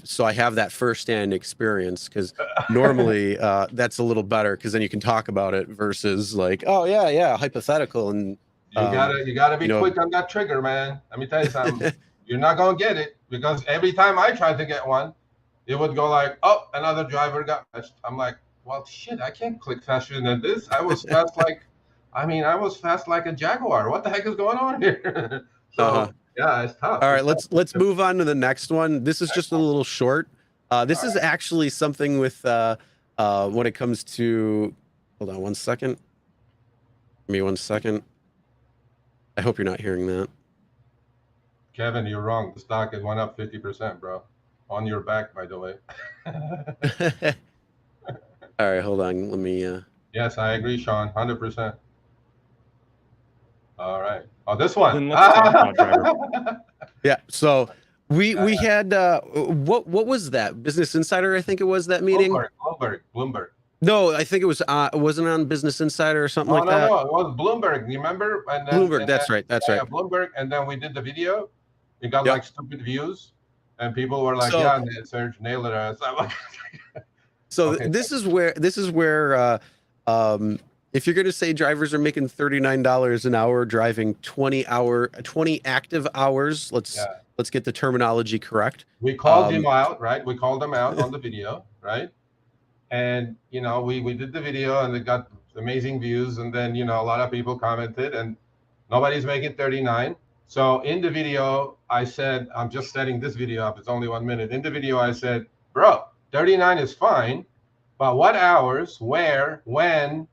So I have that firsthand experience because normally that's a little better because then you can talk about it versus like, oh yeah, hypothetical. And you gotta be quick on that trigger, man. Let me tell you something. You're not gonna get it because every time I tried to get one, it would go like, oh, another driver got fetched. I'm like, well, shit, I can't click faster than this. I was fast like a Jaguar. What the heck is going on here? So. Yeah, it's tough. All right, let's move on to the next one. This is just a little short. This is actually something with when it comes to. Hold on 1 second. Give me 1 second. I hope you're not hearing that. Kevin, you're wrong. The stock had went up 50%, bro. On your back, by the way. All right, hold on. Let me. Yes, I agree, Sean. 100%. All right. Oh, this one. Then let's talk about driver. Yeah. So We had what was that? Business Insider, I think it was that meeting. Bloomberg. No, I think it was wasn't on Business Insider or something like that. No, it was Bloomberg. You remember? And then, Bloomberg. That's right. Yeah, Bloomberg. And then we did the video. It got like stupid views, and people were like, "Yeah, Serge nailed it." So okay. This is where if you're going to say drivers are making $39 an hour driving 20 active hours, let's get the terminology correct. We called him out, right? We called him out on the video, right? And we did the video, and it got amazing views. And then a lot of people commented, and nobody's making 39. So in the video, I said, I'm just setting this video up. It's only 1 minute. In the video, I said, bro, 39 is fine, but what hours, where, when,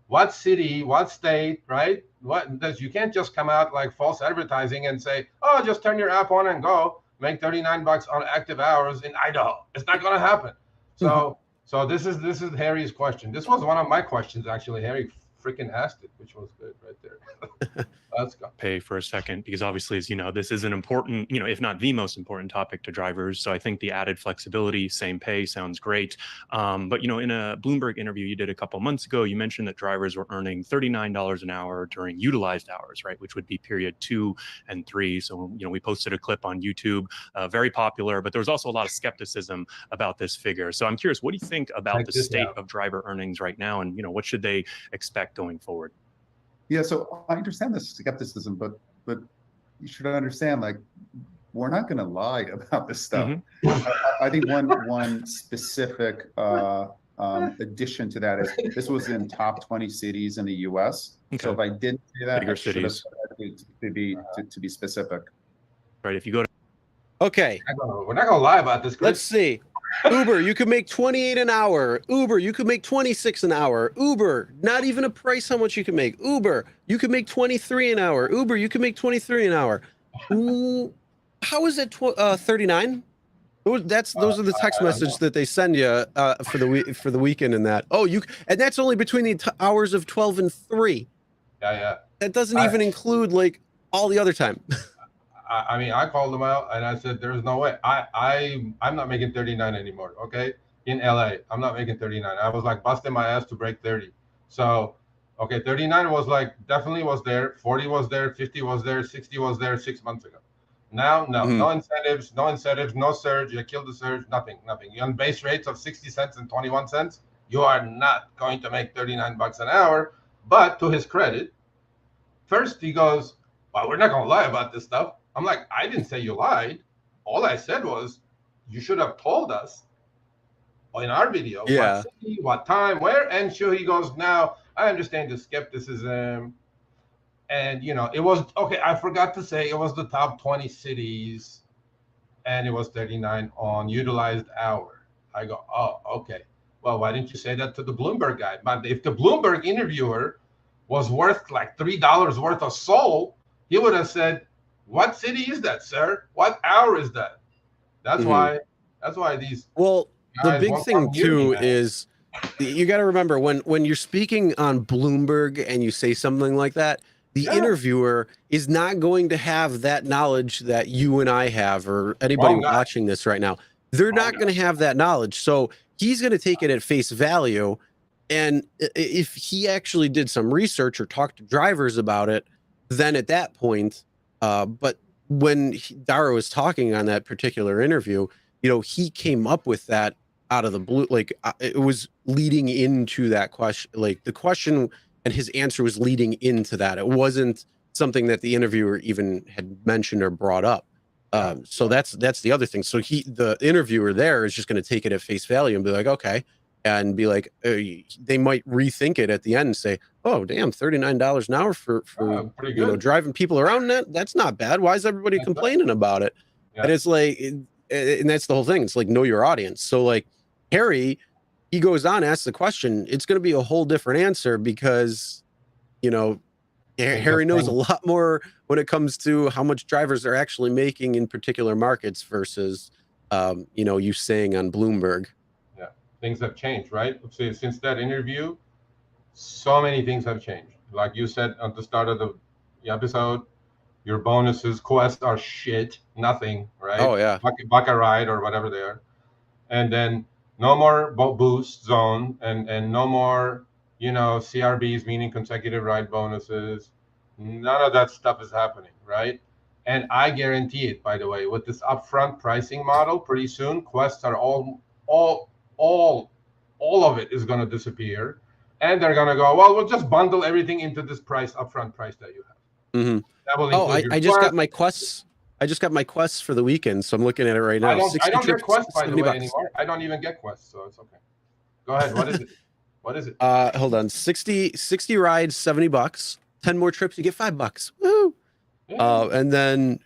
what city, what state, right? You can't just come out like false advertising and say, oh, just turn your app on and go make $39 on active hours in Idaho. It's not going to happen. So this is Harry's question. This was one of my questions, actually. Harry freaking asked it, which was good right there. Let's go. Pay for a second, because obviously, as you know, this is an important, if not the most important topic to drivers. So I think the added flexibility, same pay sounds great. But, in a Bloomberg interview you did a couple months ago, you mentioned that drivers were earning $39 an hour during utilized hours, right? Which would be period 2 and 3. So, we posted a clip on YouTube, very popular, but there was also a lot of skepticism about this figure. So I'm curious, what do you think about the state of driver earnings right now? And, what should they expect going forward? Yeah, so I understand the skepticism, but you should understand, like, we're not going to lie about this stuff. Mm-hmm. I think one specific addition to that is this was in top 20 cities in the U.S. Okay. So if I didn't say that, bigger cities to be specific. Right. If you go to we're not gonna lie about this, Chris. Let's see. Uber, you could make 28 an hour. Uber, you could make 26 an hour. Uber, not even a price how much you can make. Uber, you could make 23 an hour. Uber, you could make 23 an hour. How is it 39? Those are the text messages that they send you for the weekend and that. And that's only between the hours of 12 and 3. Yeah. That doesn't even include like all the other time. I mean, I called them out and I said, there's no way. I'm not making 39 anymore, okay? In LA, I'm not making 39. I was like busting my ass to break 30. So, okay, 39 was like, definitely was there. 40 was there, 50 was there, 60 was there 6 months ago. Now, no, no incentives, no surge. You killed the surge, nothing. You're on base rates of 60 cents and 21 cents. You are not going to make $39 an hour. But to his credit, first he goes, well, we're not going to lie about this stuff. I'm like, I didn't say you lied. All I said was you should have told us in our video what city, what time, where. And sure, he goes, now I understand the skepticism. And, it was, okay, I forgot to say it was the top 20 cities and it was 39 on utilized hour. I go, oh, okay. Well, why didn't you say that to the Bloomberg guy? But if the Bloomberg interviewer was worth like $3 worth of soul, he would have said, what city is that, sir? What hour is that? That's why these. Well, the big thing too is you got to remember when you're speaking on Bloomberg and you say something like that, the interviewer is not going to have that knowledge that you and I have, or anybody watching this right now. They're not going to have that knowledge. So he's going to take it at face value. And if he actually did some research or talked to drivers about it, then at that point, but when Dara was talking on that particular interview, he came up with that out of the blue. Like it was leading into that question, like the question and his answer was leading into that. It wasn't something that the interviewer even had mentioned or brought up. So that's the other thing. So the interviewer there is just going to take it at face value and be like, okay. And be like, they might rethink it at the end and say, oh, damn, $39 an hour for driving people around. That's not bad. Why is everybody complaining about it? Yeah. And it's like, and that's the whole thing. It's like, know your audience. So like Harry, he goes on, asks the question. It's going to be a whole different answer because, Harry knows a lot more when it comes to how much drivers are actually making in particular markets versus, you saying on Bloomberg. Things have changed, right? Since that interview, so many things have changed. Like you said at the start of the episode, Your bonuses, quests are shit, nothing, right? Oh yeah. Buck a ride or whatever they are. And then no more boost zone and no more, CRBs, meaning consecutive ride bonuses. None of that stuff is happening, right? And I guarantee it, by the way, with this upfront pricing model, pretty soon quests are all of it is going to disappear, and they're going to go, well, we'll just bundle everything into this upfront price that you have. Mm-hmm. That will Oh, include your I just quest. got my quests. I just got my quests for the weekend, so I'm looking at it right now. I don't get quests, by the way, $60. anymore. I don't even get quests, so it's okay. Go ahead. What is it? What is it? Hold on. 60 rides, $70. 10 more trips, you get $5. Woo! Yeah. And then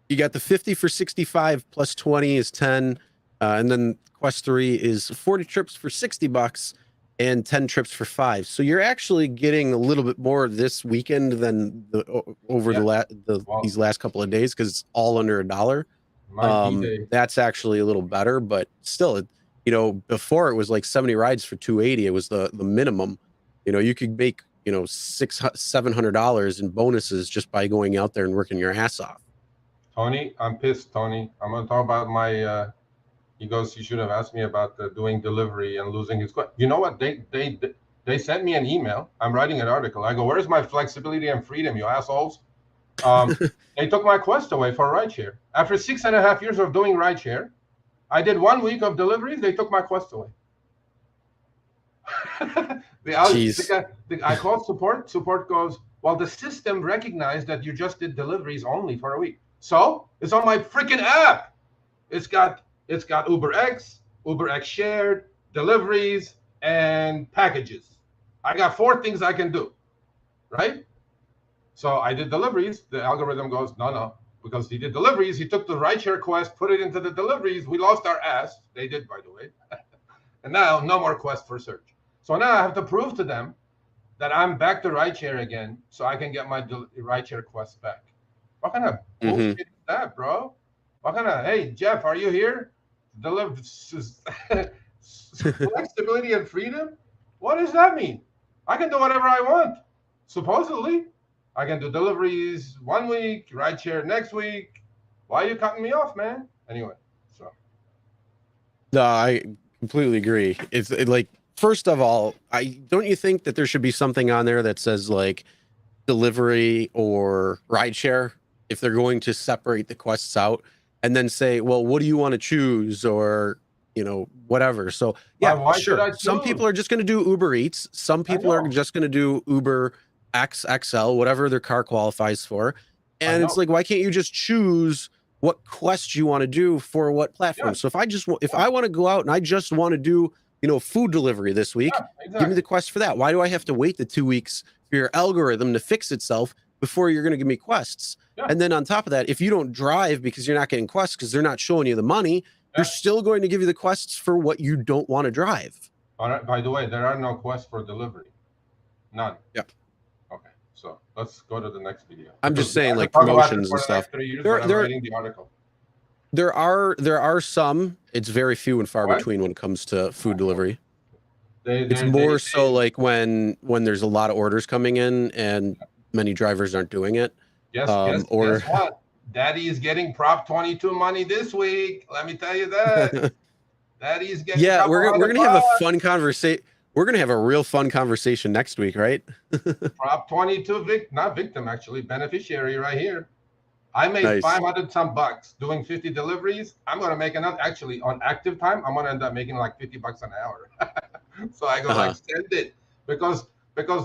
you got the 50 for 65 plus 20 is 10. And then quest 3 is 40 trips for $60 and 10 trips for 5. So you're actually getting a little bit more this weekend than these last couple of days, because it's all under $1. That's actually a little better, but still, before it was like 70 rides for $280. It was the minimum. You could make $600-$700 in bonuses just by going out there and working your ass off. Tony, I'm pissed, Tony. I'm going to talk about my. He goes, you should have asked me about doing delivery and losing his quest. You know what? They sent me an email. I'm writing an article. I go, where's my flexibility and freedom, you assholes? They took my quest away for RideShare. After 6.5 years of doing RideShare, I did 1 week of deliveries. They took my quest away. I called support. Support goes, well, the system recognized that you just did deliveries only for a week. So it's on my freaking app. It's got UberX shared, deliveries, and packages. I got 4 things I can do, right? So I did deliveries. The algorithm goes, no, because he did deliveries. He took the RideShare quest, put it into the deliveries. We lost our ass. They did, by the way. And now no more quest for search. So now I have to prove to them that I'm back to RideShare again, so I can get my RideShare quest back. What kind of bullshit is that, bro? What kind of, hey, Jeff, are you here? Flexibility and freedom? What does that mean? I can do whatever I want, supposedly. I can do deliveries 1 week, RideShare next week. Why are you cutting me off, man? Anyway, so. No, I completely agree. It's like, first of all, don't you think that there should be something on there that says like delivery or RideShare, if they're going to separate the quests out, and then say, well, what do you want to choose, or whatever. So yeah, why sure. Some people are just going to do Uber Eats. Some people are just going to do Uber XXL, whatever their car qualifies for. And it's like, why can't you just choose what quest you want to do for what platform? So if I want to go out and I just want to do, food delivery this week, give me the quest for that. Why do I have to wait the 2 weeks for your algorithm to fix itself before you're going to give me quests? And then on top of that, if you don't drive because you're not getting quests because they're not showing you the money, they're still going to give you the quests for what you don't want to drive. All right. By the way, there are no quests for delivery. None. Yeah. Okay. So let's go to the next video. I'm just saying, like, promotions and stuff. I'm writing the article. There are some. It's very few and far between when it comes to food delivery. It's more so like when there's a lot of orders coming in and many drivers aren't doing it. Guess what? Daddy is getting Prop 22 money this week. Let me tell you that. Daddy is getting. Yeah, we're gonna have a fun conversation. We're gonna have a real fun conversation next week, right? Prop 22 not victim, actually, beneficiary right here. I made 500 some bucks doing 50 deliveries. I'm gonna make another, actually, on active time. I'm gonna end up making like $50 an hour. So I go like, send it, because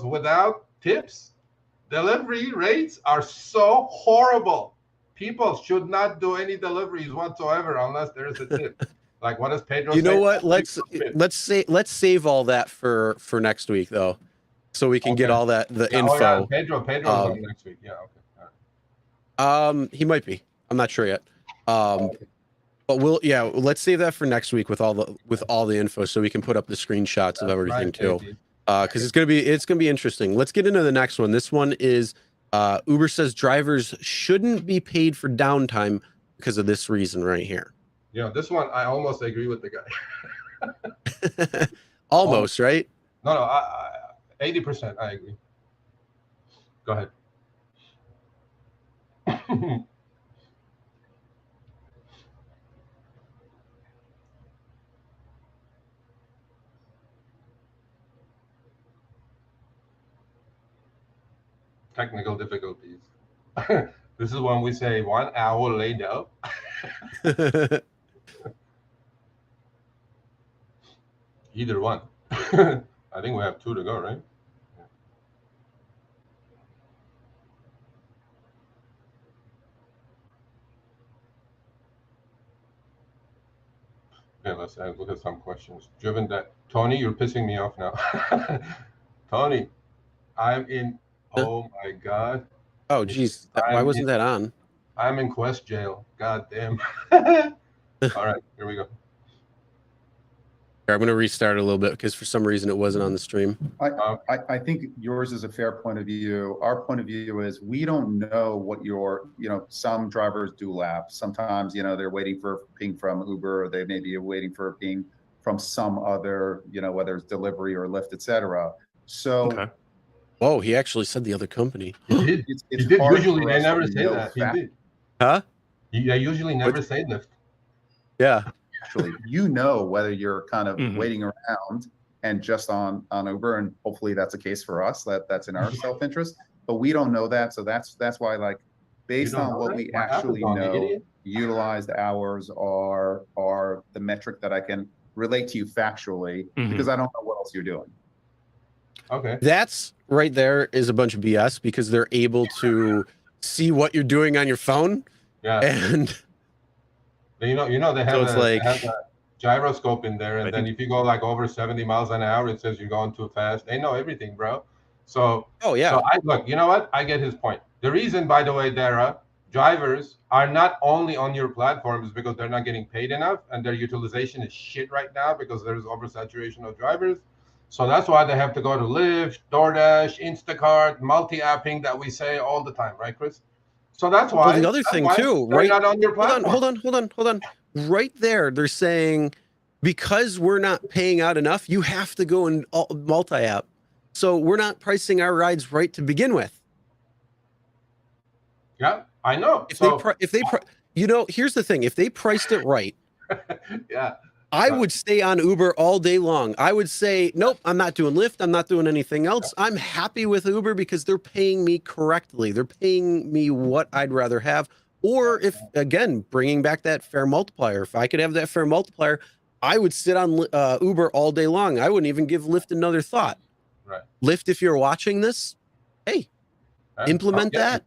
without tips, delivery rates are so horrible. People should not do any deliveries whatsoever unless there's a tip. Like, what does Pedro say? You know what? Let's save all that for next week, though, so we can get all the info. Yeah, Pedro's on next week. Yeah. Okay. All right. He might be. I'm not sure yet. But let's save that for next week with all the info, so we can put up the screenshots of everything too. Because it's gonna be interesting. Let's get into the next one. This one is Uber says drivers shouldn't be paid for downtime because of this reason right here. Yeah, this one I almost agree with the guy. Almost, right? No, 80% I agree. Go ahead. Technical difficulties. This is when we say 1 hour later. Either one. I think we have 2 to go, right? Okay, let's look at some questions. Driven that Tony, you're pissing me off now. Tony, I'm in. Oh my God. Oh, geez. Why wasn't that on? I'm in Quest jail. God damn. All right, here we go. I'm going to restart a little bit because for some reason it wasn't on the stream. I think yours is a fair point of view. Our point of view is we don't know what some drivers do laps. Sometimes, they're waiting for a ping from Uber, or they may be waiting for a ping from some other, whether it's delivery or Lyft, etc. So, Okay. Whoa, he actually said the other company. He did. It's He did. hard Usually for they us never to say know that. He fact. did. Huh? They usually never say Lyft. Yeah. Actually, whether you're kind of waiting around and just on Uber, and hopefully that's the case for us. That's in our self-interest, but we don't know that. So that's why, like, based on what we actually know, utilized hours are the metric that I can relate to you factually, because I don't know what else you're doing. Okay. That's right there is a bunch of BS because they're able to see what you're doing on your phone. Yeah. And they have, so they have a gyroscope in there, and then think if you go like over 70 miles an hour, it says you're going too fast. They know everything, bro. So oh yeah. So look, you know what? I get his point. The reason, by the way, Dara, drivers are not only on your platform is because they're not getting paid enough and their utilization is shit right now because there's oversaturation of drivers. So that's why they have to go to Lyft, DoorDash, Instacart, multi-apping that we say all the time, right, Chris? So that's why. Well, the other thing too, they're right? not on your platform. Hold on. Right there, they're saying because we're not paying out enough, you have to go and multi-app. So we're not pricing our rides right to begin with. Yeah, I know. Here's the thing: if they priced it right, yeah, I would stay on Uber all day long. I would say, nope, I'm not doing Lyft. I'm not doing anything else. I'm happy with Uber because they're paying me correctly. They're paying me what I'd rather have. Or if, again, bringing back that fare multiplier, if I could have that fare multiplier, I would sit on Uber all day long. I wouldn't even give Lyft another thought. Right. Lyft, if you're watching this, hey, implement that.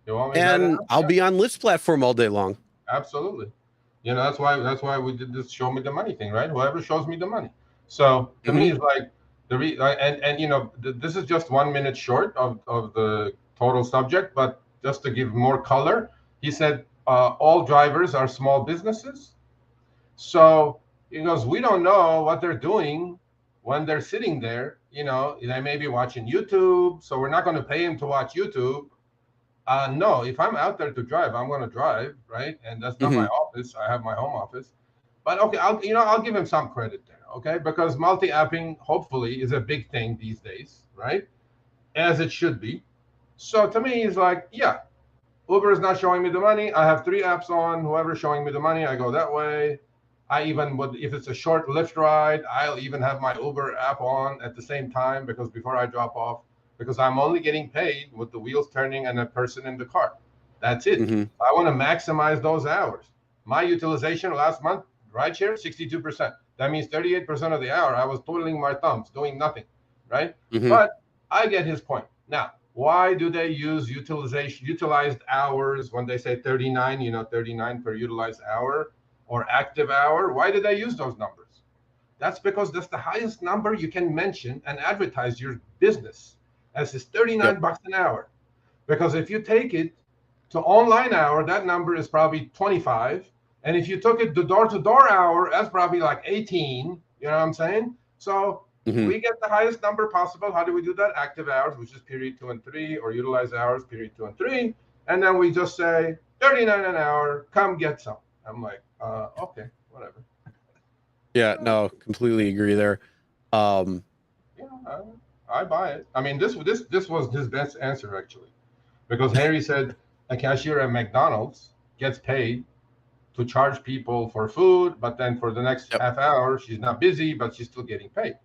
And I'll be on Lyft's platform all day long. Absolutely. That's why we did this show me the money thing, right? Whoever shows me the money. So to me, it's like this is just 1 minute short of the total subject, but just to give more color, he said all drivers are small businesses. So he goes, we don't know what they're doing when they're sitting there. They may be watching YouTube, so we're not going to pay him to watch YouTube. No, if I'm out there to drive, I'm going to drive, right? And that's not my office. I have my home office. But okay, I'll give him some credit there, okay? Because multi-apping hopefully is a big thing these days, right? As it should be. So to me, he's like, yeah, Uber is not showing me the money. I have 3 apps on. Whoever's showing me the money, I go that way. I even would, if it's a short Lyft ride, I'll even have my Uber app on at the same time because before I drop off, because I'm only getting paid with the wheels turning and a person in the car. That's it. I want to maximize those hours. My utilization last month, RideShare, 62%. That means 38% of the hour I was twiddling my thumbs, doing nothing, right? But I get his point. Now, why do they use utilized hours when they say 39, 39 per utilized hour or active hour? Why do they use those numbers? That's because that's the highest number you can mention and advertise your business. As is 39 bucks an hour. Because if you take it to online hour, that number is probably 25. And if you took it to door-to-door hour, that's probably like 18. You know what I'm saying? So we get the highest number possible. How do we do that? Active hours, which is period 2 and 3, or utilized hours, period 2 and 3. And then we just say 39 an hour, come get some. I'm like, okay, whatever. Yeah, no, completely agree there. I buy it. I mean, this was his best answer actually, because Harry said a cashier at McDonald's gets paid to charge people for food, but then for the next half hour, she's not busy, but she's still getting paid.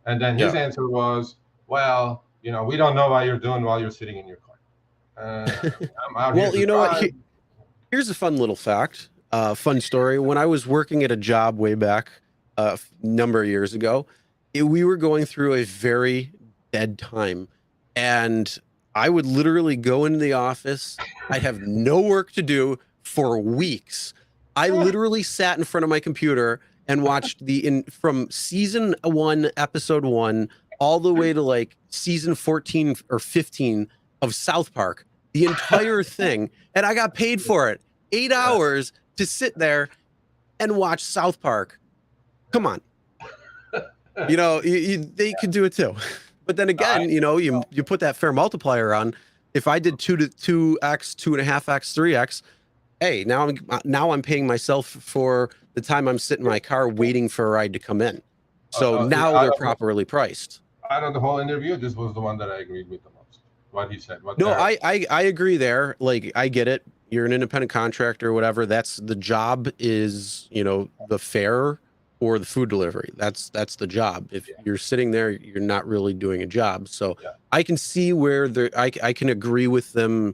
And then his answer was, well, we don't know what you're doing while you're sitting in your car. I'm out well, here here's a fun little fact, fun story. When I was working at a job way back a number of years ago, we were going through a very dead time. And I would literally go into the office. I'd have no work to do for weeks. I literally sat in front of my computer and watched from season 1, episode 1, all the way to like season 14 or 15 of South Park, the entire thing. And I got paid for it. 8 hours to sit there and watch South Park. Come on. They could do it too. But then again, you put that fair multiplier on. If I did 2x, 2.5x, 3x, hey, now I'm paying myself for the time I'm sitting in my car waiting for a ride to come in. So now they're properly priced. Out of the whole interview, this was the one that I agreed with the most. What he said. I agree there. Like, I get it. You're an independent contractor or whatever. That's the job is, the fare or the food delivery. That's the job. If you're sitting there, you're not really doing a job. So I can see where I can agree with them,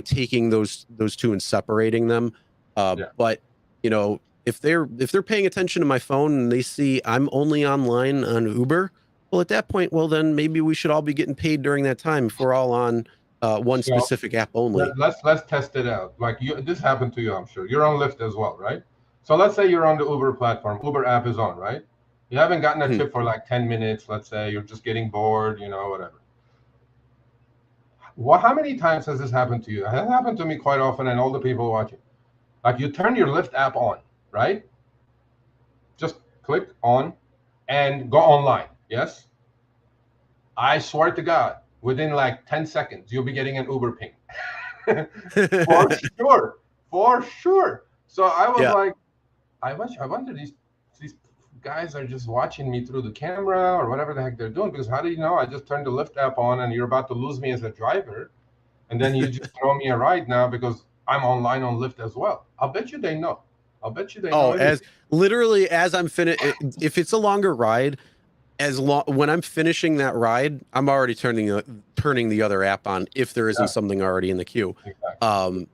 taking those two and separating them. But if they're paying attention to my phone and they see I'm only online on Uber, well, at that point, then maybe we should all be getting paid during that time if we're all on one specific app only. Let's test it out. Like this happened to you, I'm sure. You're on Lyft as well, right? So let's say you're on the Uber platform. Uber app is on, right? You haven't gotten a tip for like 10 minutes. Let's say you're just getting bored, whatever. How many times has this happened to you? It has happened to me quite often, and all the people watching. Like you turn your Lyft app on, right? Just click on and go online. Yes? I swear to God, within like 10 seconds, you'll be getting an Uber ping. For sure. So I was like, I wonder these guys are just watching me through the camera or whatever the heck they're doing, because how do you know I just turned the Lyft app on and you're about to lose me as a driver, and then you just throw me a ride now because I'm online on Lyft as well? I'll bet you they know. As I'm finished, if it's a longer ride, when I'm finishing that ride, I'm already turning the other app on if there isn't something already in the queue. Exactly.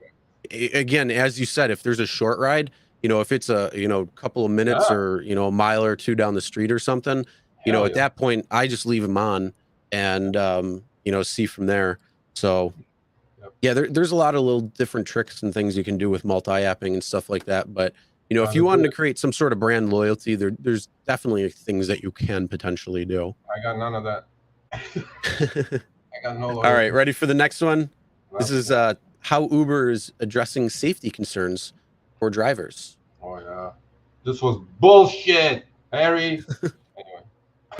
Again, as you said, if there's a short ride, if it's a couple of minutes or a mile or two down the street or something, at that point I just leave them on and see from there. So there's a lot of little different tricks and things you can do with multi-apping and stuff like that. But if you wanted to create some sort of brand loyalty, there's definitely things that you can potentially do. I got none of that. I got no loyalty. All right, ready for the next one? This is how Uber is addressing safety concerns for drivers. Oh yeah, this was bullshit, Harry. Anyway.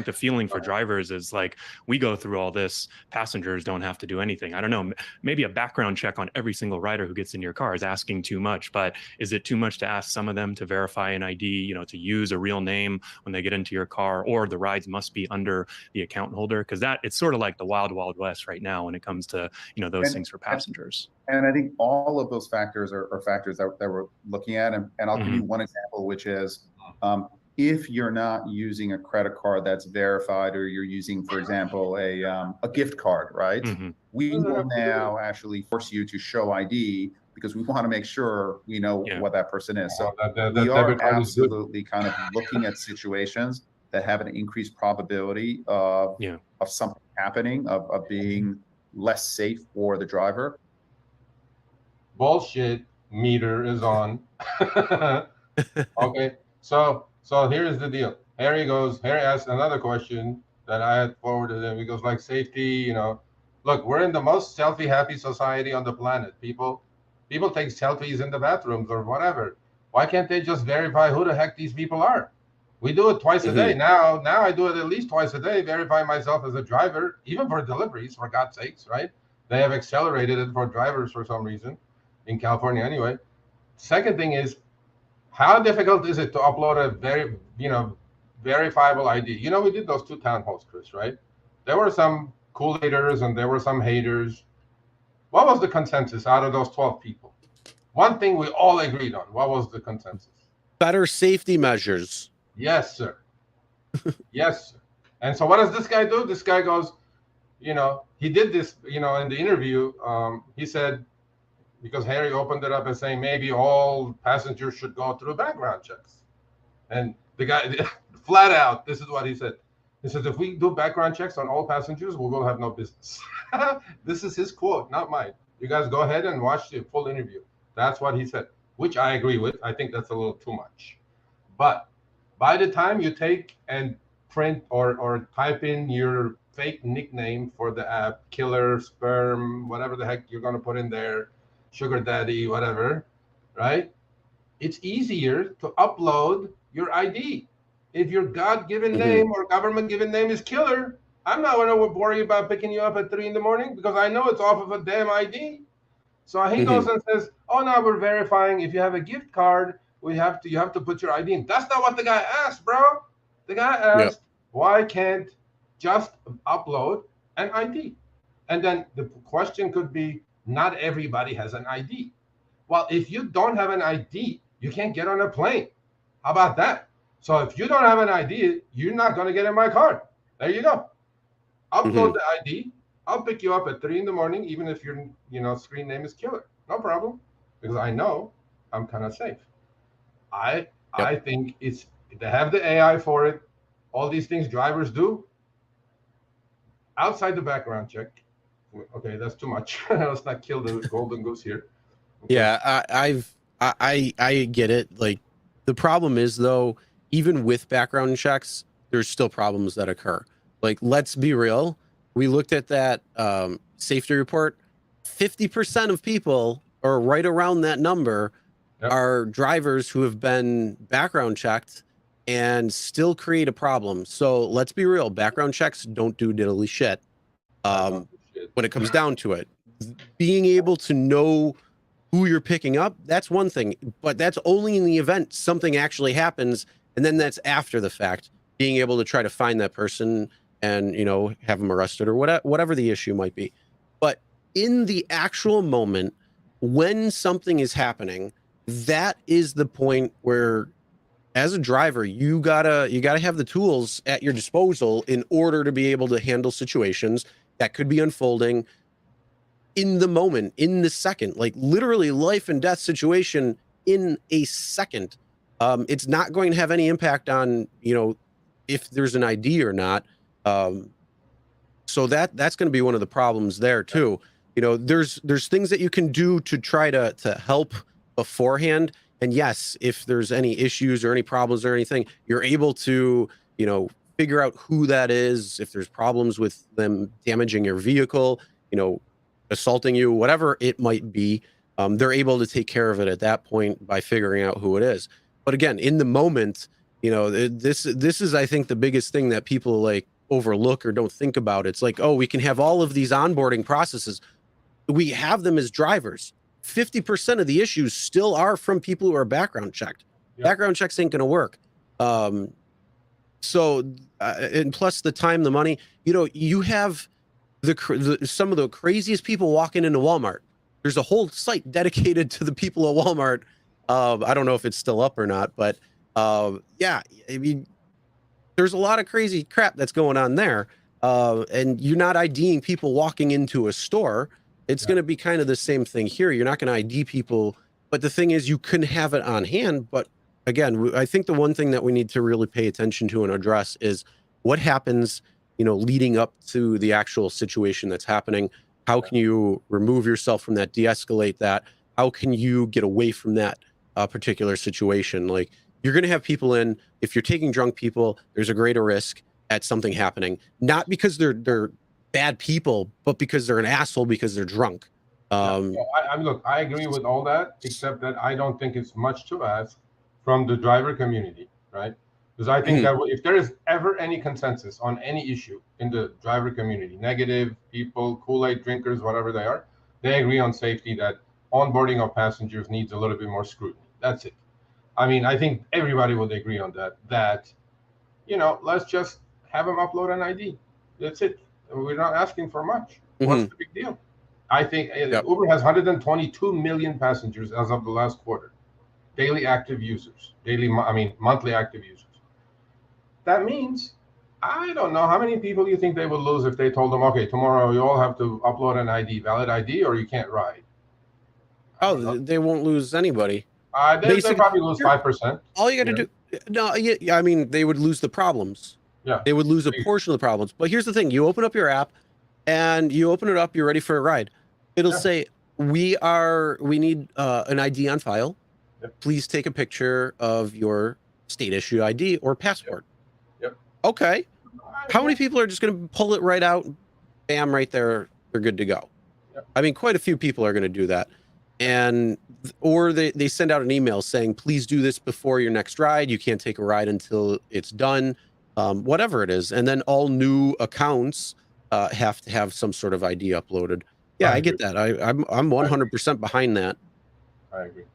The feeling for drivers is like, we go through all this, passengers don't have to do anything. I don't know, maybe a background check on every single rider who gets in your car is asking too much, but is it too much to ask some of them to verify an ID, to use a real name when they get into your car, or the rides must be under the account holder? Because it's sort of like the wild west right now when it comes to those things for passengers. And I think all of those factors are factors that we're looking at, and I'll give you one example, which is if you're not using a credit card that's verified, or you're using, for example, a gift card, right? We will now actually force you to show ID because we want to make sure we know what that person is. So we are absolutely kind of looking at situations that have an increased probability of something happening, of being less safe for the driver. Bullshit meter is on. Okay, so here's the deal. Harry asked another question that I had forwarded him. He goes like, safety, look, we're in the most selfie happy society on the planet. People take selfies in the bathrooms or whatever. Why can't they just verify who the heck these people are? We do it twice a day. Now I do it at least twice a day, verify myself as a driver, even for deliveries, for God's sakes, right? They have accelerated it for drivers for some reason, in California anyway. Second thing is, how difficult is it to upload a very, verifiable ID? We did those 2 town halls, Chris, right? There were some cool haters and there were some haters. What was the consensus out of those 12 people? One thing we all agreed on. What was the consensus? Better safety measures. Yes, sir. Yes, sir. And so what does this guy do? This guy goes, he did this, in the interview. He said, because Harry opened it up and saying maybe all passengers should go through background checks. And the guy, flat out, this is what he said. He says, if we do background checks on all passengers, we will have no business. This is his quote, not mine. You guys go ahead and watch the full interview. That's what he said, which I agree with. I think that's a little too much. But by the time you take and print or type in your fake nickname for the app, killer, sperm, whatever the heck you're going to put in there, sugar daddy, whatever, right? It's easier to upload your ID. If your God-given name or government-given name is killer, I'm not going to worry about picking you up at 3 a.m. because I know it's off of a damn ID. So he goes and says, oh, no, we're verifying. If you have a gift card, you have to put your ID in. That's not what the guy asked, bro. The guy asked, why can't just upload an ID? And then the question could be, not everybody has an ID. Well, if you don't have an ID, you can't get on a plane. How about that? So if you don't have an ID, you're not going to get in my car. There you go. Upload the ID. I'll pick you up at 3 a.m, even if your screen name is killer. No problem, because I know I'm kind of safe. I think they have the AI for it. All these things drivers do outside the background check. Okay, that's too much. Let's not kill the golden goose here. Okay. Yeah, I get it. Like, the problem is, though, even with background checks, there's still problems that occur. Like, let's be real. We looked at that safety report. 50% of people, or right around that number, are drivers who have been background checked and still create a problem. So let's be real. Background checks don't do diddly shit when it comes down to it. Being able to know who you're picking up, that's one thing, but that's only in the event something actually happens, and then that's after the fact, being able to try to find that person and have them arrested or whatever the issue might be. But in the actual moment when something is happening, that is the point where, as a driver, you gotta have the tools at your disposal in order to be able to handle situations that could be unfolding in the moment, in the second, like literally life and death situation in a second. It's not going to have any impact on, if there's an ID or not. So that's going to be one of the problems there too. There's things that you can do to try to help beforehand. And yes, if there's any issues or any problems or anything, you're able to, figure out who that is. If there's problems with them damaging your vehicle, assaulting you, whatever it might be, they're able to take care of it at that point by figuring out who it is. But again, in the moment, this is, I think, the biggest thing that people like overlook or don't think about. It's like, oh, we can have all of these onboarding processes. We have them as drivers. 50% of the issues still are from people who are background checked. Background checks ain't going to work. So, and plus the time, the money, you have some of the craziest people walking into Walmart. There's a whole site dedicated to the people at Walmart. I don't know if it's still up or not, but yeah, I mean, there's a lot of crazy crap that's going on there. And you're not IDing people walking into a store. It's going to be kind of the same thing here. You're not going to ID people, but the thing is, you can have it on hand. But again, I think the one thing that we need to really pay attention to and address is what happens, leading up to the actual situation that's happening. How can you remove yourself from that, de-escalate that? How can you get away from that particular situation? Like, you're going to have people in, if you're taking drunk people, there's a greater risk at something happening, not because they're bad people, but because they're an asshole because they're drunk. Look, I agree with all that, except that I don't think it's much to ask from the driver community, right? Because I think that if there is ever any consensus on any issue in the driver community, negative people, Kool-Aid drinkers, whatever they are, they agree on safety, that onboarding of passengers needs a little bit more scrutiny. That's it. I mean, I think everybody would agree on that, let's just have them upload an ID. That's it. We're not asking for much. What's the big deal? I think Yep. Uber has 122 million passengers as of the last quarter. Daily active users, monthly active users. That means, I don't know how many people you think they would lose if they told them, okay, tomorrow you all have to upload an ID, valid ID, or you can't ride. Oh, they won't lose anybody. They probably lose 5%. All you got to do, no, yeah, I mean, they would lose the problems. Yeah. They would lose a portion of the problems. But here's the thing: you open up your app, and you open it up. You're ready for a ride. It'll say, "We need an ID on file. Please take a picture of your state issue ID or passport." Yep. Okay. How many people are just going to pull it right out? Bam, right there. They're good to go. Yep. I mean, quite a few people are going to do that. Or they send out an email saying, please do this before your next ride. You can't take a ride until it's done, whatever it is. And then all new accounts have to have some sort of ID uploaded. Yeah, I get that. I'm 100% behind that. I agree.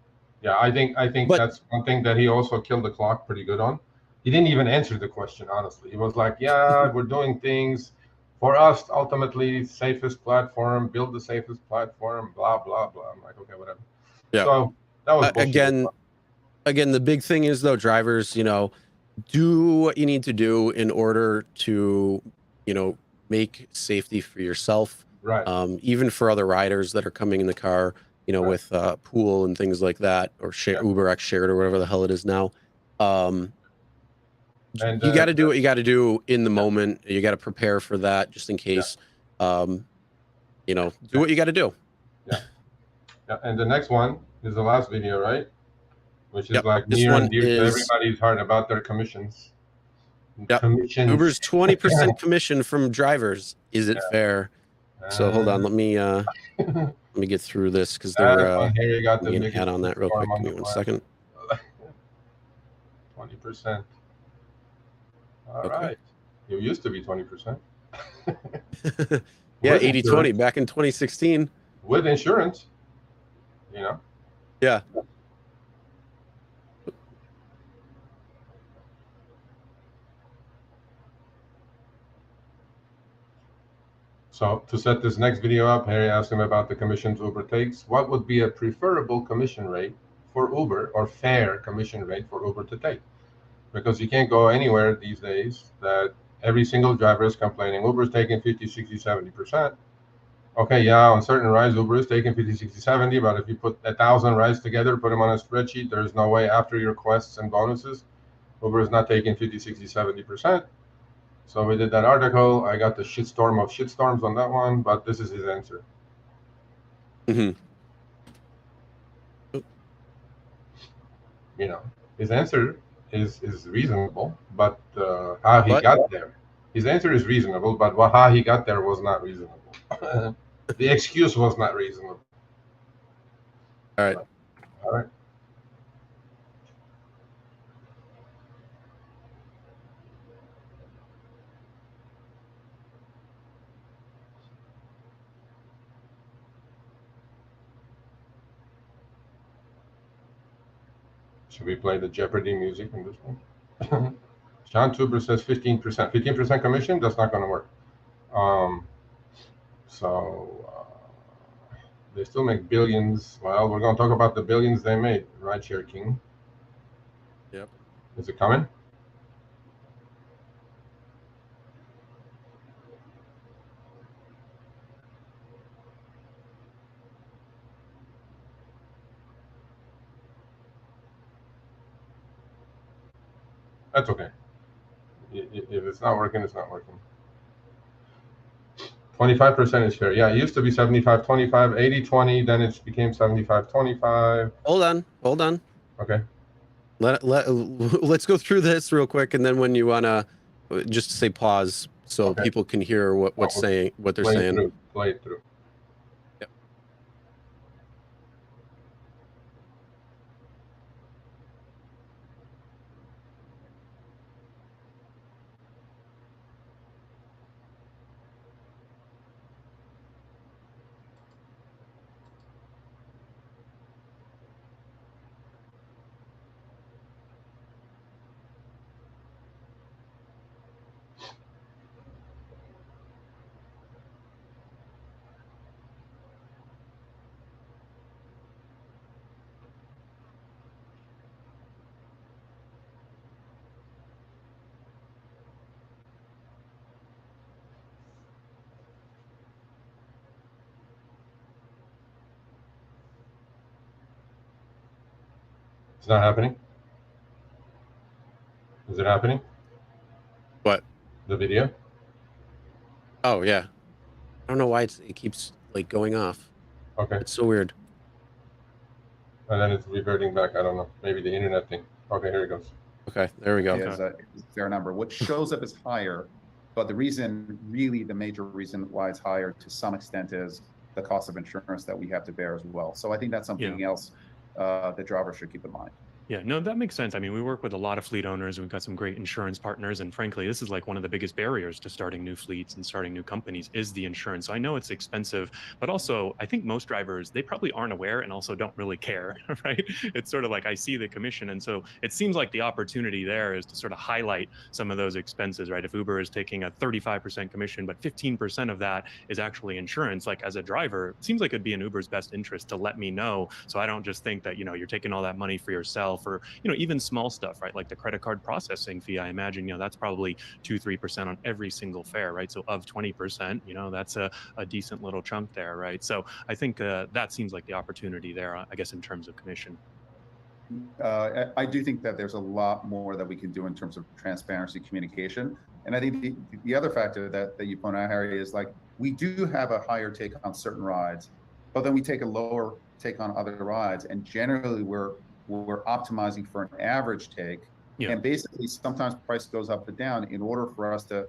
Yeah, I think that's one thing that he also killed the clock pretty good on. He didn't even answer the question, honestly. He was like, yeah, we're doing things for us, ultimately, safest platform, build the safest platform, blah, blah, blah. I'm like, okay, whatever. Yeah. So that was bullshit. Again, the big thing is, though, drivers, do what you need to do in order to, make safety for yourself. Right. Even for other riders that are coming in the car, right. With pool and things like that, or Uber X Shared or whatever the hell it is now. And you got to do what you got to do in the moment. You got to prepare for that just in case. Do what you got to do. Yeah. And the next one is the last video, right? Which is like this near one and dear to everybody's heart about their commissions. Yep. Commissions. Uber's 20% commission from drivers. Is it fair? So hold on, let me get through this because they're getting a head on that real quick. Give me 1 second. 20%. All right. You used to be 20%. Yeah, 80-20 back in 2016. With insurance, Yeah. So to set this next video up, Harry asked him about the commissions Uber takes. What would be a preferable commission rate for Uber, or fair commission rate for Uber to take? Because you can't go anywhere these days that every single driver is complaining Uber is taking 50, 60, 70%. Okay, yeah, on certain rides, Uber is taking 50, 60, 70, but if you put 1,000 rides together, put them on a spreadsheet, there's no way after your quests and bonuses, Uber is not taking 50, 60, 70%. So we did that article. I got the shitstorm of shitstorms on that one, but this is his answer. Mm-hmm. His answer is reasonable, but how he got there. His answer is reasonable, but how he got there was not reasonable. The excuse was not reasonable. All right. Should we play the Jeopardy music in this one? John Tuber says 15%. 15% commission? That's not going to work. They still make billions. Well, we're going to talk about the billions they made. RideShare King. Yep. Is it coming? That's okay. If it's not working, it's not working. 25% is fair. Yeah, it used to be 75-25, 80-20, then it became 75-25. Hold on. Okay. Let's go through this real quick, and then when you wanna just say pause so people can hear what they're saying. Play it through. Yep. It's not happening. Is it happening? What? The video? Oh yeah. I don't know why it keeps like going off. Okay. It's so weird. And then it's reverting back. I don't know. Maybe the internet thing. Okay, here it goes. Okay, there we go. Is a fair number. What shows up as higher, but the reason, really the major reason why it's higher to some extent is the cost of insurance that we have to bear as well. So I think that's something else that drivers should keep in mind. Yeah, no, that makes sense. I mean, we work with a lot of fleet owners. We've got some great insurance partners. And frankly, this is like one of the biggest barriers to starting new fleets and starting new companies is the insurance. So I know it's expensive, but also I think most drivers, they probably aren't aware and also don't really care, right? It's sort of like I see the commission. And so it seems like the opportunity there is to sort of highlight some of those expenses, right? If Uber is taking a 35% commission, but 15% of that is actually insurance, like as a driver, it seems like it'd be in Uber's best interest to let me know. So I don't just think that, you're taking all that money for yourself, or even small stuff, right? Like the credit card processing fee. I imagine that's probably 2-3% on every single fare, right? So of 20%, that's a decent little chunk there, right? So I think that seems like the opportunity there, I guess, in terms of commission. I do think that there's a lot more that we can do in terms of transparency, communication, and I think the other factor that you point out, Harry, is like we do have a higher take on certain rides, but then we take a lower take on other rides, and generally we're optimizing for an average take. And basically sometimes price goes up and down in order for us to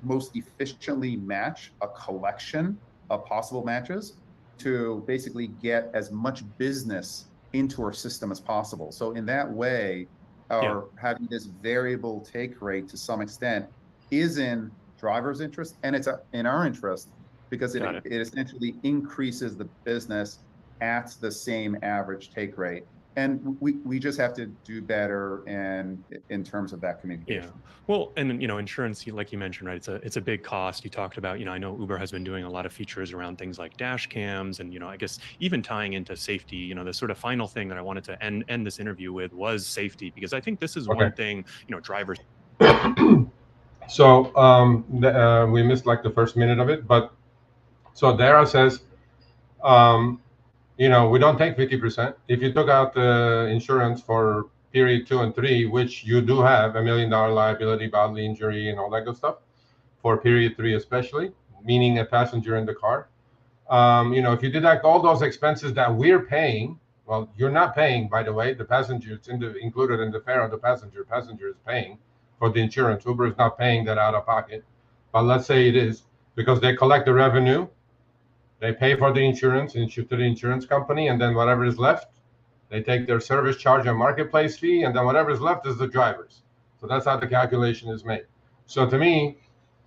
most efficiently match a collection of possible matches to basically get as much business into our system as possible. So in that way, our having this variable take rate to some extent is in drivers' interest, and it's in our interest because it essentially increases the business at the same average take rate. And we just have to do better in terms of that communication. Yeah. Well, and insurance, like you mentioned, right? It's a big cost. You talked about, I know Uber has been doing a lot of features around things like dash cams, and I guess even tying into safety. The sort of final thing that I wanted to end this interview with was safety, because I think this is one thing drivers. So we missed like the first minute of it, but so Dara says. We don't take 50%. If you took out the insurance for period 2 and 3, which you do have $1 million liability, bodily injury, and all that good stuff for period 3, especially, meaning a passenger in the car. If you deduct all those expenses that we're paying, well, you're not paying, by the way, the passenger, it's included in the fare of the passenger. Passenger is paying for the insurance. Uber is not paying that out of pocket. But let's say it is, because they collect the revenue. They pay for the insurance to the insurance company, and then whatever is left, they take their service charge and marketplace fee, and then whatever is left is the drivers. So that's how the calculation is made. So to me,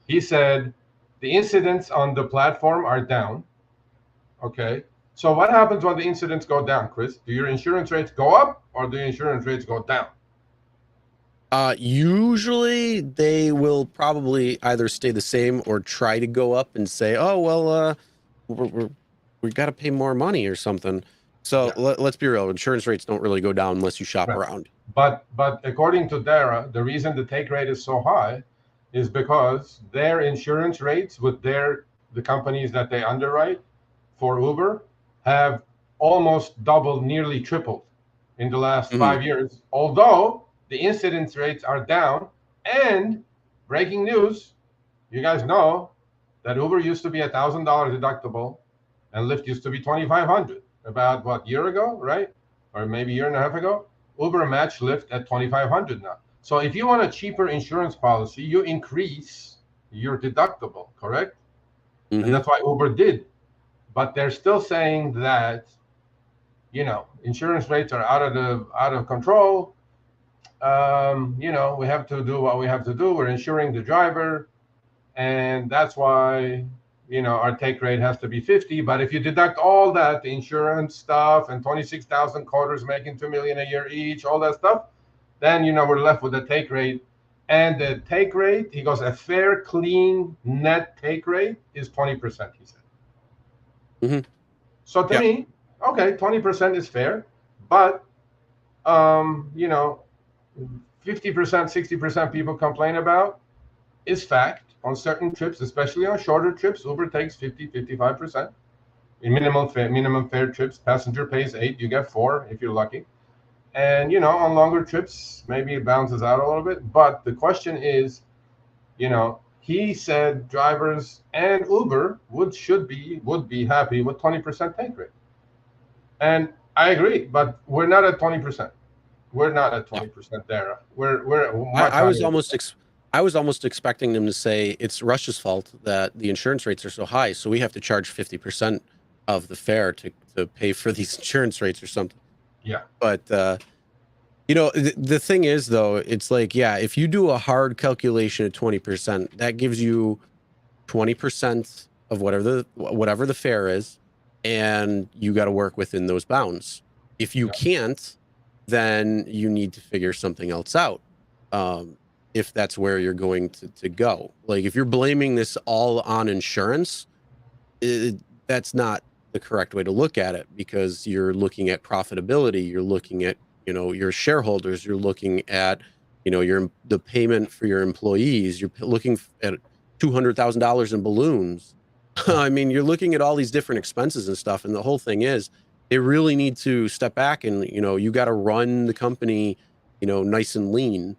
he said the incidents on the platform are down. Okay. So what happens when the incidents go down, Chris? Do your insurance rates go up or do your insurance rates go down? Usually they will probably either stay the same or try to go up and say, oh, well, we got to pay more money or something. So let's be real. Insurance rates don't really go down unless you shop around. But according to Dara, the reason the take rate is so high is because their insurance rates with the companies that they underwrite for Uber have almost doubled, nearly tripled in the last 5 years. Although the incidence rates are down, and breaking news, you guys know that Uber used to be $1,000 deductible and Lyft used to be $2,500 about what, year ago, right? Or maybe a year and a half ago. Uber matched Lyft at $2,500 now. So if you want a cheaper insurance policy, you increase your deductible, correct? And that's why Uber did. But they're still saying that, insurance rates are out of control. We have to do what we have to do. We're insuring the driver. And that's why, our take rate has to be 50. But if you deduct all that, the insurance stuff and 26,000 coders making $2 million a year each, all that stuff, then, we're left with the take rate. And the take rate, he goes, a fair, clean, net take rate is 20%, he said. So to me, okay, 20% is fair. But, 50%, 60% people complain about is fact. On certain trips, especially on shorter trips, Uber takes 50-55%. In minimum fare trips, passenger pays 8, you get 4 if you're lucky. And, on longer trips, maybe it balances out a little bit. But the question is, he said drivers and Uber would be happy with 20% take rate. And I agree, but we're not at 20%. We're not at 20% there. I was almost expecting them to say it's Russia's fault that the insurance rates are so high, so we have to charge 50% of the fare to pay for these insurance rates or something. Yeah. But the thing is, though, it's like, yeah, if you do a hard calculation at 20%, that gives you 20% of whatever the fare is, and you got to work within those bounds. If you can't, then you need to figure something else out. If that's where you're going to go. Like, if you're blaming this all on insurance, that's not the correct way to look at it, because you're looking at profitability, you're looking at, your shareholders, you're looking at, the payment for your employees, you're looking at $200,000 in balloons. I mean, you're looking at all these different expenses and stuff. And the whole thing is, they really need to step back and, you got to run the company, nice and lean.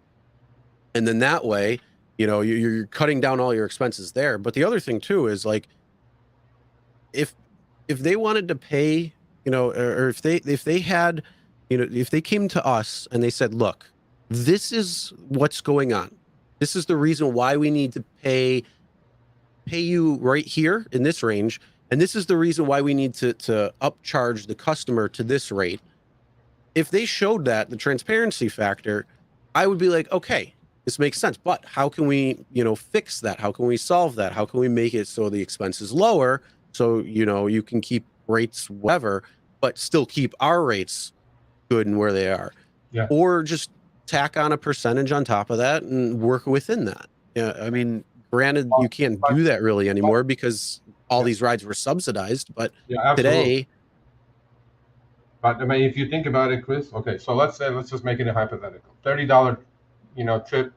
And then that way, you're cutting down all your expenses there. But the other thing too is, like, if they wanted to pay, or if they had, if they came to us and they said, look, this is what's going on. This is the reason why we need to pay you right here in this range. And this is the reason why we need to upcharge the customer to this rate. If they showed that, the transparency factor, I would be like, okay, this makes sense. But how can we, fix that? How can we solve that? How can we make it so the expense is lower? So, you can keep rates whatever, but still keep our rates good and where they are. Yeah. Or just tack on a percentage on top of that and work within that. Yeah. I mean, granted, you can't do that really anymore because all these rides were subsidized, but today. But I mean, if you think about it, Chris, okay, so let's just make it a hypothetical. $30, trip,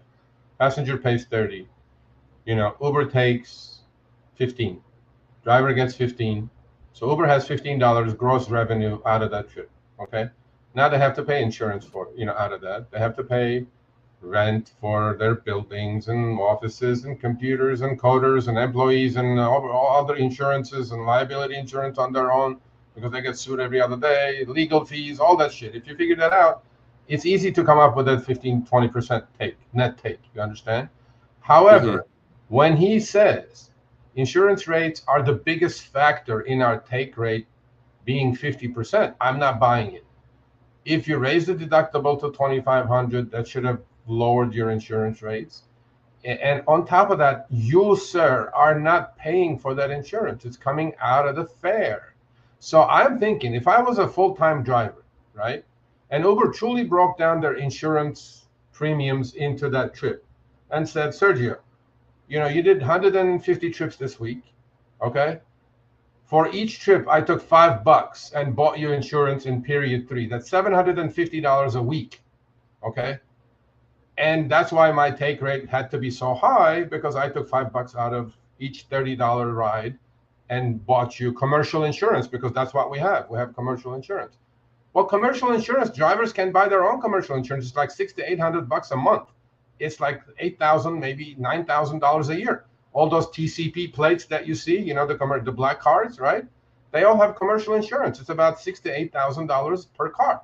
passenger pays 30, Uber takes 15, driver gets 15. So Uber has $15 gross revenue out of that trip. Okay. Now they have to pay insurance for, out of that. They have to pay rent for their buildings and offices and computers and coders and employees and all other insurances and liability insurance on their own, because they get sued every other day, legal fees, all that shit. If you figure that out, it's easy to come up with that 15-20% net take. You understand? However, when he says insurance rates are the biggest factor in our take rate being 50%, I'm not buying it. If you raise the deductible to $2,500, that should have lowered your insurance rates. And on top of that, you, sir, are not paying for that insurance. It's coming out of the fare. So I'm thinking, if I was a full-time driver, right, and Uber truly broke down their insurance premiums into that trip and said, Sergio, you did 150 trips this week, okay? For each trip, I took $5 and bought you insurance in period 3. That's $750 a week, okay? And that's why my take rate had to be so high, because I took $5 out of each $30 ride and bought you commercial insurance, because that's what we have. We have commercial insurance. Well, commercial insurance, drivers can buy their own commercial insurance. It's like $600 to $800 a month. It's like $8,000, maybe $9,000 a year. All those TCP plates that you see, the black cars, right? They all have commercial insurance. It's about $6,000 to $8,000 per car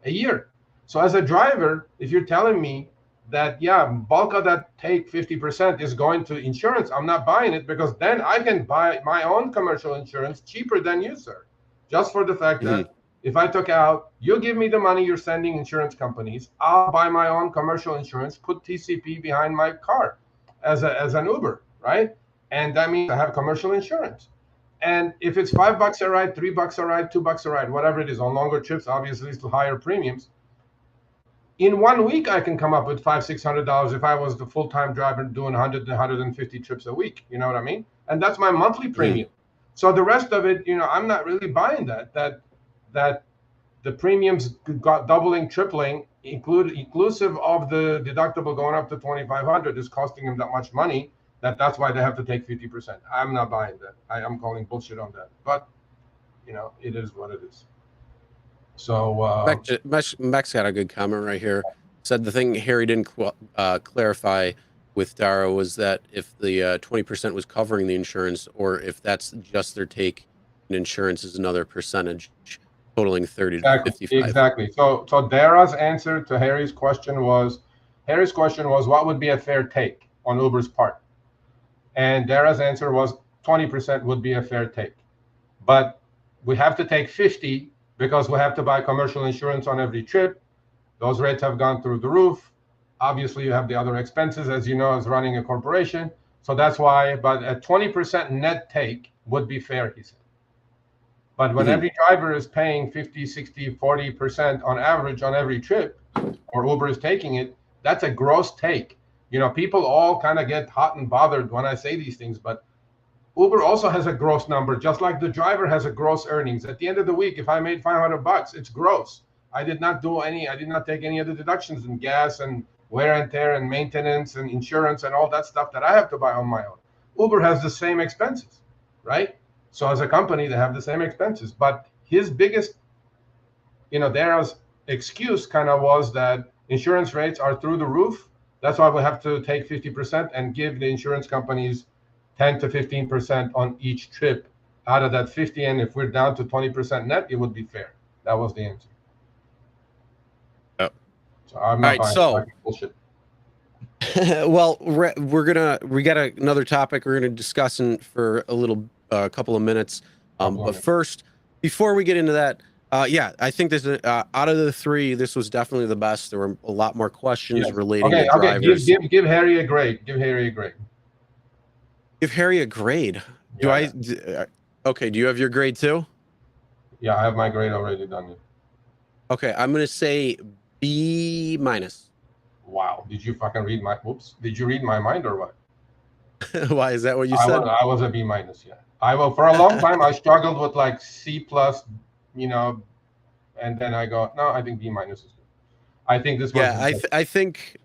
a year. So as a driver, if you're telling me that, bulk of that take 50% is going to insurance, I'm not buying it, because then I can buy my own commercial insurance cheaper than you, sir. Just for the fact that if I took out, you give me the money you're sending insurance companies, I'll buy my own commercial insurance, put TCP behind my car as an Uber, right? And that means I have commercial insurance. And if it's $5 a ride, $3 a ride, $2 a ride, whatever it is, on longer trips, obviously it's higher premiums. In 1 week, I can come up with $500-600 if I was the full-time driver doing 100 to 150 trips a week. You know what I mean? And that's my monthly premium. So the rest of it, I'm not really buying that the premiums got doubling, tripling, inclusive of the deductible going up to $2,500 is costing them that much money. That's why they have to take 50%. I'm not buying that. I am calling bullshit on that. But, it is what it is. So Max got a good comment right here. Said the thing Harry didn't clarify with Dara was that if the 20% was covering the insurance, or if that's just their take, and insurance is another percentage, totaling 30 to 55. Exactly. So Dara's answer to Harry's question was, what would be a fair take on Uber's part? And Dara's answer was 20% would be a fair take. But we have to take 50 because we have to buy commercial insurance on every trip. Those rates have gone through the roof. Obviously, you have the other expenses, as you know, as running a corporation. So that's why, but a 20% net take would be fair, he said. But when every driver is paying 50, 60, 40% on average on every trip, or Uber is taking it, that's a gross take. You know, people all kind of get hot and bothered when I say these things, but Uber also has a gross number, just like the driver has a gross earnings. At the end of the week, if I made $500, it's gross. I did not take any of the deductions in gas and wear and tear and maintenance and insurance and all that stuff that I have to buy on my own. Uber has the same expenses, right? So as a company, they have the same expenses. But his biggest, Dara's excuse kind of was that insurance rates are through the roof. That's why we have to take 50% and give the insurance companies 10 to 15% on each trip out of that 50. And if we're down to 20% net, it would be fair. That was the answer. Oh. So I'm not buying bullshit. Well, we got another topic we're gonna discuss for a couple of minutes. But first, before we get into that, I think this out of the three, this was definitely the best. There were a lot more questions relating to drivers. Give Harry a grade. Give Harry a grade. Give Harry a grade. Do you have your grade too? Yeah, I have my grade already done. Okay, I'm gonna say B-. Wow. Did you fucking read my? Whoops. Did you read my mind or what? Why is that what you said? I was a B-. Yeah. For a long time I struggled with like C+, and then I go, no, I think B- is good. I think this was. Yeah, I think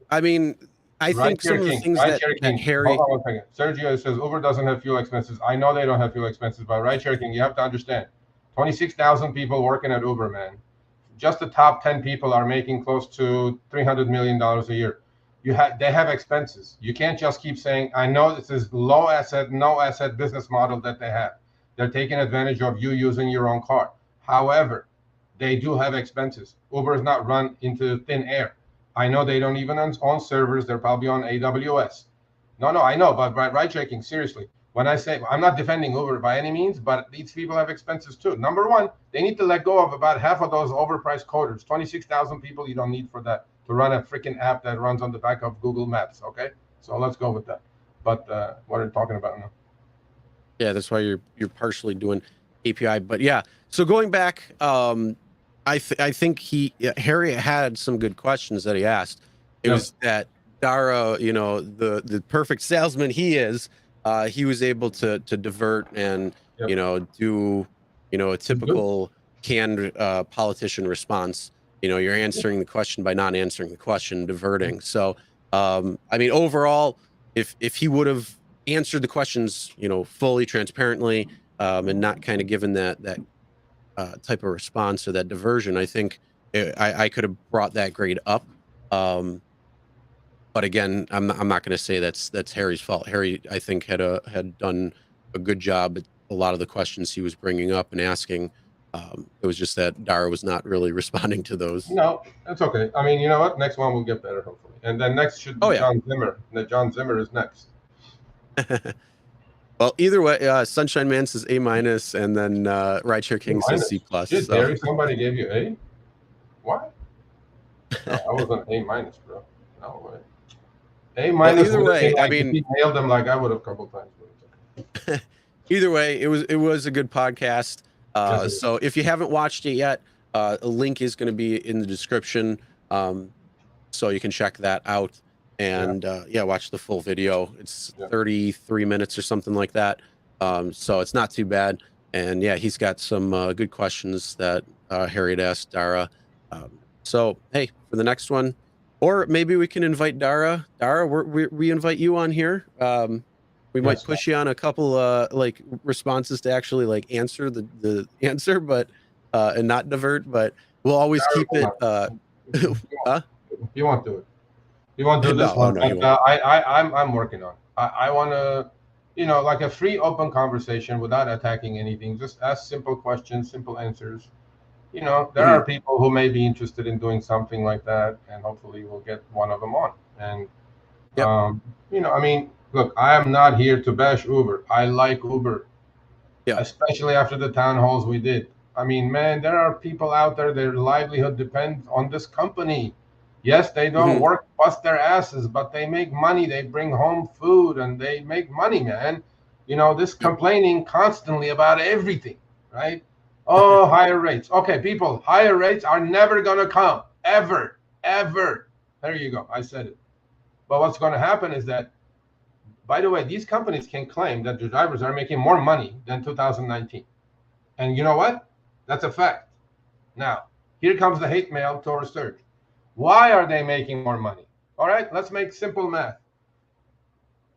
some of the things that Harry. Hold on 1 second. Sergio says Uber doesn't have fuel expenses. I know they don't have fuel expenses, but RideShare King, you have to understand, 26,000 people working at Uber, man. Just the top 10 people are making close to $300 million a year. They have expenses. You can't just keep saying, I know this is low asset, no asset business model that they have. They're taking advantage of you using your own car. However, they do have expenses. Uber is not run into thin air. I know they don't even own servers. They're probably on AWS. No, I know, but RideShare King, seriously, when I say, I'm not defending Uber by any means, but these people have expenses too. Number one, they need to let go of about half of those overpriced coders. 26,000 people you don't need for that, to run a freaking app that runs on the back of Google Maps, okay? So let's go with that. But what are you talking about now? Yeah, that's why you're partially doing API. But yeah, so going back, I think Harry had some good questions that he asked. It was that Dara, the perfect salesman he is, he was able to divert and do a typical canned politician response. You're answering the question by not answering the question, diverting. So overall, if he would have answered the questions fully, transparently, and not kind of given that type of response or that diversion, I think I could have brought that grade up. But again, I'm not going to say that's Harry's fault. Harry, I think, had done a good job at a lot of the questions he was bringing up and asking. It was just that Dara was not really responding to those. No, that's okay. I mean, you know what? Next one will get better, hopefully. And then next should be John Zimmer. John Zimmer is next. Well, either way, Sunshine Man says A-, and then RideShare King says C+. Shit, so. Harry, somebody gave you A? What? No, I was an A-, bro. No way. A-. Well, either way, I mean, he nailed them like I would have a couple times. But either way, it was a good podcast. So if you haven't watched it yet, a link is going to be in the description, so you can check that out and watch the full video. It's 33 minutes or something like that, so it's not too bad. And he's got some good questions that Harry had asked Dara. So hey, for the next one, or maybe we can invite Dara. Dara, we invite you on here. We might push you on a couple responses to actually answer the answer, but and not divert. But We'll always keep it. Huh? You won't do it. You won't do this one. But I'm working on it. I want to, like a free, open conversation without attacking anything. Just ask simple questions, simple answers. There are people who may be interested in doing something like that, and hopefully we'll get one of them on. And, I mean, look, I am not here to bash Uber. I like Uber, especially after the town halls we did. I mean, man, there are people out there, their livelihood depends on this company. Yes, they don't work, bust their asses, but they make money. They bring home food and they make money, man. This complaining constantly about everything, right? Oh, higher rates. Okay, people, higher rates are never going to come. Ever, ever. There you go. I said it. But what's going to happen is that, by the way, these companies can claim that the drivers are making more money than 2019. And you know what? That's a fact. Now, here comes the hate mail towards Serge. Why are they making more money? All right, let's make simple math.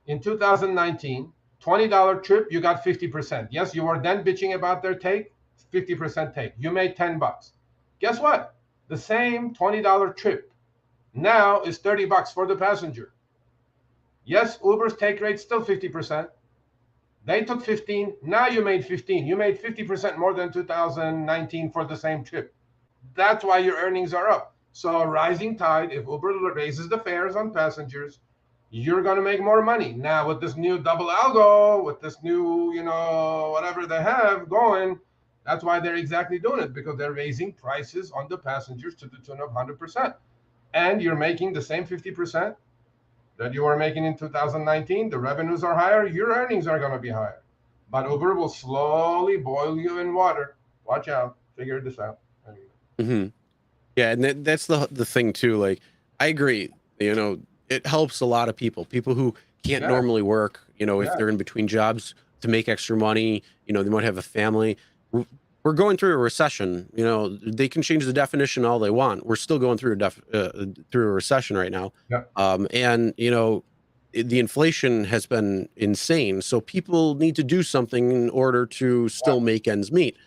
In 2019, $20 trip, you got 50%. Yes, you were then bitching about their take, 50% take. You made $10. Guess what? The same $20 trip now is $30 for the passenger. Yes, Uber's take rate still 50%. They took 15. Now you made 15. You made 50% more than 2019 for the same trip. That's why your earnings are up. So a rising tide, if Uber raises the fares on passengers, you're going to make more money. Now with this new double algo, with this new, whatever they have going, that's why they're exactly doing it, because they're raising prices on the passengers to the tune of 100%. And you're making the same 50% that you were making in 2019. The revenues are higher. Your earnings are going to be higher. But Uber will slowly boil you in water. Watch out. Figure this out. Yeah, and that's the thing too. Like, I agree. It helps a lot of people who can't normally work. If they're in between jobs to make extra money. They might have a family. We're going through a recession. They can change the definition all they want. We're still going through a recession right now. And the inflation has been insane. So people need to do something in order to still make ends meet.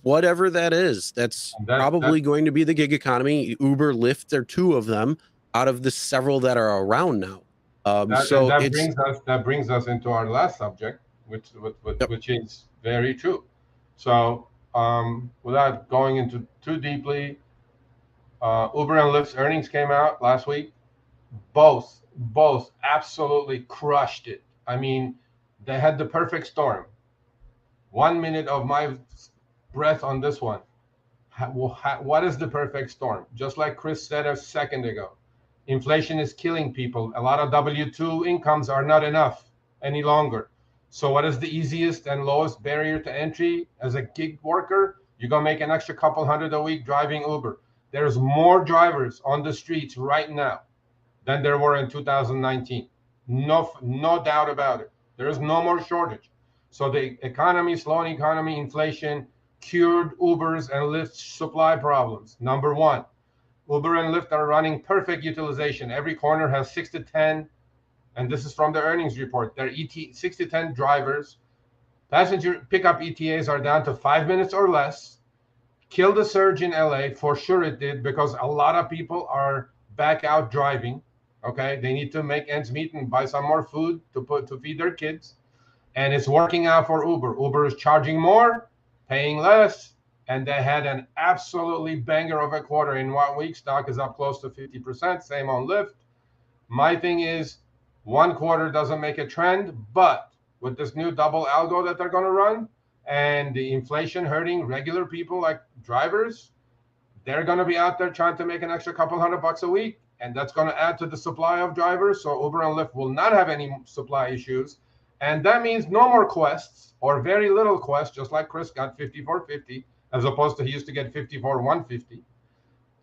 Whatever that is, that's probably going to be the gig economy. Uber, Lyft are two of them out of the several that are around now. That brings us into our last subject, which is very true. So without going into too deeply, Uber and Lyft's earnings came out last week. Both absolutely crushed it. I mean, they had the perfect storm. 1 minute of my breath on this one. What is the perfect storm? Just like Chris said a second ago, inflation is killing people. A lot of W-2 incomes are not enough any longer. So what is the easiest and lowest barrier to entry as a gig worker? You're going to make an extra couple hundred a week driving Uber. There's more drivers on the streets right now than there were in 2019. No doubt about it. There is no more shortage. So the economy, slowing economy, inflation cured Uber's and Lyft's supply problems. Number one, Uber and Lyft are running perfect utilization. Every corner has 6 to 10, and this is from the earnings report. Their 6 to 10 drivers. Passenger pickup ETAs are down to 5 minutes or less. Killed the surge in LA, for sure it did, because a lot of people are back out driving. Okay, they need to make ends meet and buy some more food to feed their kids, and it's working out for Uber. Uber is charging more, paying less, and they had an absolutely banger of a quarter. In 1 week, stock is up close to 50%. Same on Lyft. My thing is, 1 quarter doesn't make a trend, but with this new double algo that they're going to run and the inflation hurting regular people like drivers, they're going to be out there trying to make an extra couple $100 a week, and that's going to add to the supply of drivers. So Uber and Lyft will not have any supply issues, and that means no more quests or very little quests, just like Chris got 54.50 as opposed to he used to get 54.150.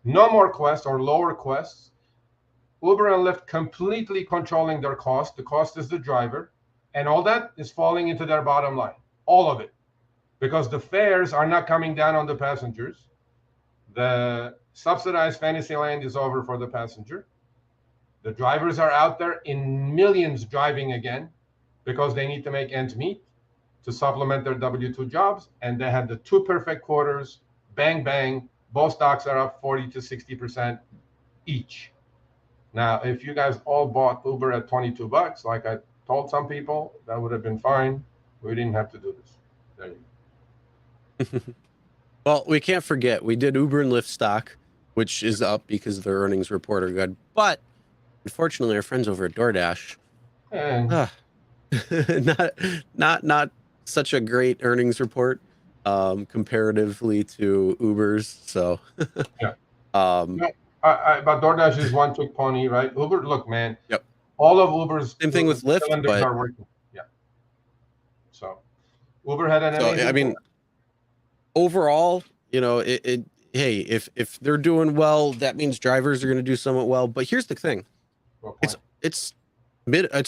No more quests or lower quests. Uber and Lyft completely controlling their cost. The cost is the driver, and all that is falling into their bottom line, all of it, because the fares are not coming down on the passengers. The subsidized fantasy land is over for the passenger. The drivers are out there in millions driving again because they need to make ends meet to supplement their W-2 jobs, and they had the 2 perfect quarters, bang, bang, Both stocks are up 40 to 60% each. Now, if you guys all bought Uber at $22, like I told some people, that would have been fine. We didn't have to do this. There you go. Well, we can't forget we did Uber and Lyft stock, which is up because their earnings report are good. But unfortunately, our friends over at DoorDash, not such a great earnings report comparatively to Uber's. So yeah. But DoorDash is one trick pony, right? Uber, look, man. Yep. All of Uber's same thing with Lyft, but are working. Yeah. So Uber had an amazing. I mean, overall, you know, hey, if they're doing well, that means drivers are going to do somewhat well. But here's the thing: it's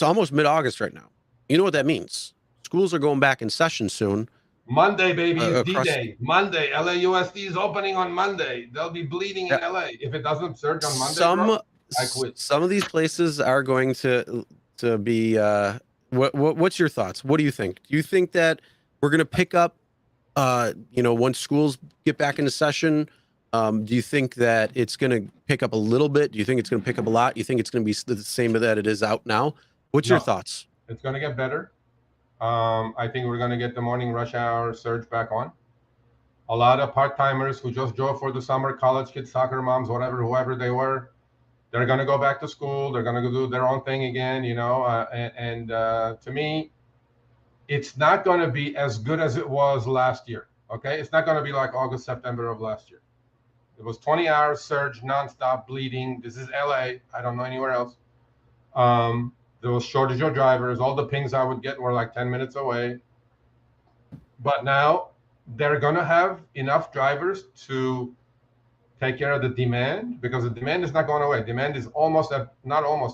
almost mid-August right now. You know what that means? Schools are going back in session soon. Monday, baby, is D-Day. Monday, LAUSD is opening on Monday. They'll be bleeding in LA if it doesn't surge on Monday. I quit. Some of these places are going to be. What's your thoughts? What do you think? Do you think that we're going to pick up? You know, once schools get back into session, do you think that it's going to pick up a little bit? Do you think it's going to pick up a lot? Do you think it's going to be the same that it is out now? What's your thoughts? It's going to get better. I think we're going to get the morning rush hour surge back on. A lot of part-timers who just drove for the summer, college kids, soccer moms, whoever they were, they're going to go back to school. They're going to go do their own thing again, you know. To me, it's not going to be as good as it was last year, okay? It's not going to be like August, September of last year. It was 20 hours surge, nonstop bleeding. This is LA. I don't know anywhere else. There was shortage of drivers. All the pings I would get were like 10 minutes away. But now they're going to have enough drivers to take care of the demand, because the demand is not going away. Demand is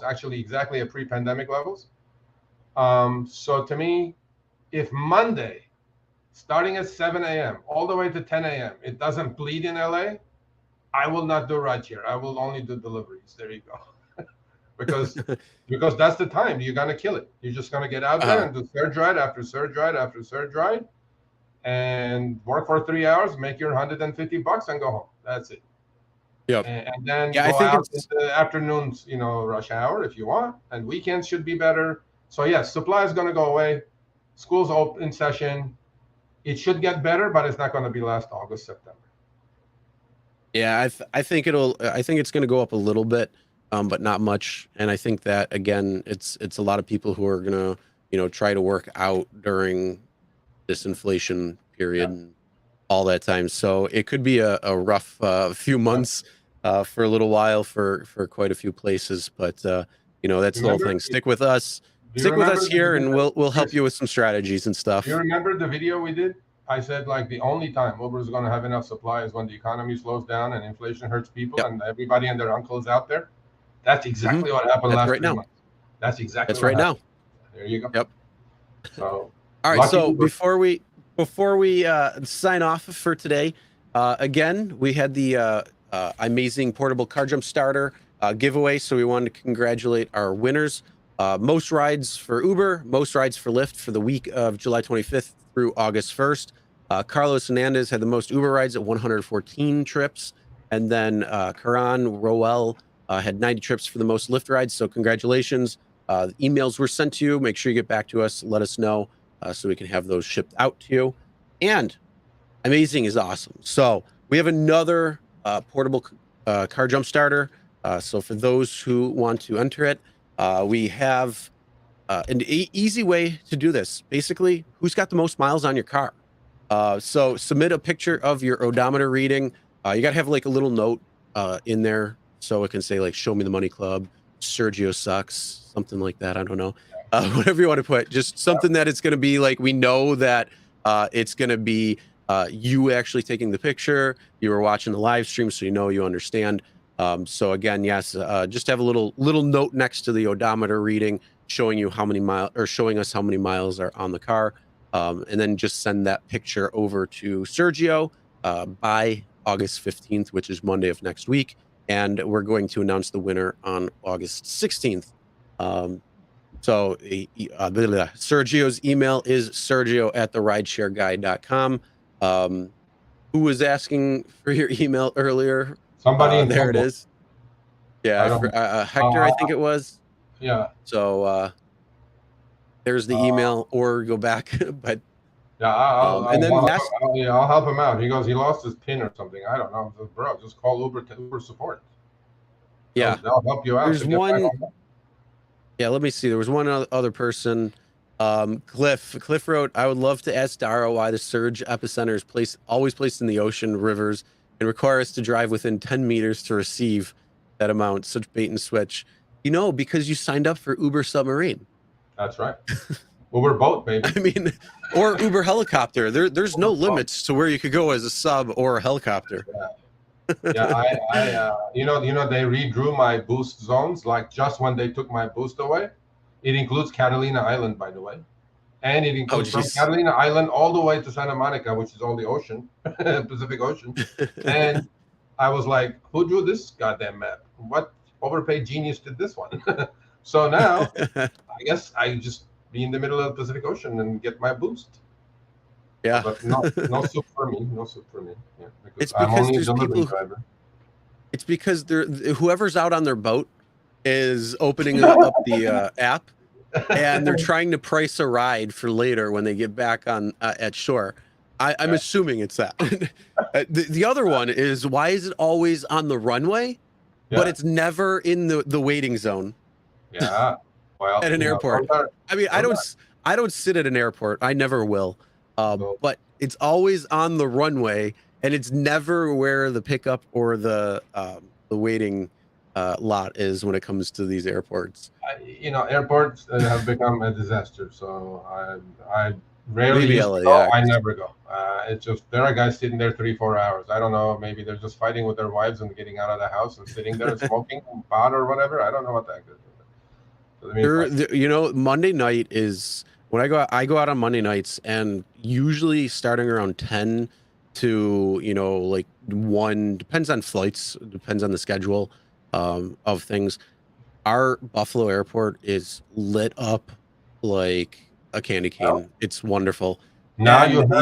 actually exactly at pre-pandemic levels. So to me, if Monday, starting at 7 a.m. all the way to 10 a.m., it doesn't bleed in LA, I will not do RideShare. I will only do deliveries. There you go. because that's the time you're gonna kill it. You're just gonna get out there and do surge ride after surge ride after surge ride, and work for 3 hours, make your $150 and go home. That's it. Yep. And then I go think out in the afternoons, you know, rush hour if you want, and weekends should be better. So yes, supply is gonna go away. School's open in session. It should get better, but it's not going to be last August, September. Yeah, I think it's going to go up a little bit, but not much. And I think that again, it's a lot of people who are going to, you know, try to work out during this inflation period and all that time. So it could be a rough few months for a little while for quite a few places. But you know, that's the whole thing. Stick with us. Stick with us here, and we'll help you with some strategies and stuff. Do you remember the video we did? I said, like, the only time Uber is going to have enough supply is when the economy slows down and inflation hurts people and everybody and their uncle is out there. That's exactly what happened last 3 months. That's exactly what happened. There you go. Yep. So, all right. So before we sign off for today, again, we had the amazing portable car jump starter giveaway. So we wanted to congratulate our winners. Most rides for Uber, most rides for Lyft for the week of July 25th through August 1st. Carlos Hernandez had the most Uber rides at 114 trips. And then Karan Roel had 90 trips for the most Lyft rides. So congratulations. The emails were sent to you. Make sure you get back to us. Let us know so we can have those shipped out to you. And amazing is awesome. So we have another portable car jump starter. So for those who want to enter it, we have an easy way to do this. Basically, who's got the most miles on your car? So submit a picture of your odometer reading. You got to have like a little note in there so it can say like, show me the money club, Sergio sucks, something like that. I don't know. Whatever you want to put, just something that it's going to be like, we know that it's going to be you actually taking the picture. You were watching the live stream, so you understand. So again, yes, just have a little note next to the odometer reading, showing you how many miles, or showing us how many miles are on the car, and then just send that picture over to Sergio by August 15th, which is Monday of next week, and we're going to announce the winner on August 16th. So Sergio's email is sergio@therideshareguy.com. who was asking for your email earlier. Somebody in there it Humboldt. is. Yeah, Hector, I think it was. Yeah. So there's the email, or go back. But yeah, I'll help him out. He goes, he lost his PIN or something. I don't know. I said, bro, just call Uber support. Yeah, they'll help you out. There's one. Yeah, let me see. There was one other person. Cliff wrote, I would love to ask Dara why the surge epicenter is always placed in the ocean, rivers, and require us to drive within 10 meters to receive that amount. Such bait and switch. Because you signed up for Uber Submarine. That's right. Uber boat, baby. I mean, or Uber helicopter. There's no limits to where you could go as a sub or a helicopter. Yeah, they redrew my boost zones, like just when they took my boost away. It includes Catalina Island, by the way, and it includes from Catalina Island all the way to Santa Monica, which is all the ocean, Pacific Ocean. And I was like, who drew this goddamn map? What overpaid genius did this one? So now I guess I just be in the middle of the Pacific Ocean and get my boost. Yeah, but no soup for me. No soup for me. Yeah, it's because there's people. Driver. It's because whoever's out on their boat is opening up the app, and they're trying to price a ride for later when they get back on at shore. I'm assuming it's that. The other one is, why is it always on the runway, but it's never in the waiting zone? Yeah, well, at an airport. I mean, I don't sit at an airport. I never will. But it's always on the runway, and it's never where the pickup or the waiting lot is when it comes to these airports. Airports have become a disaster. So I rarely LA, I never go. It's just there are guys sitting there 3-4 hours. I don't know. Maybe they're just fighting with their wives and getting out of the house and sitting there smoking pot or whatever. I don't know what that is. So Monday night is when I go out on Monday nights, and usually starting around 10 to like 1, depends on flights, depends on the schedule of things. Our Buffalo airport is lit up like a candy cane. Oh. It's wonderful. Now you have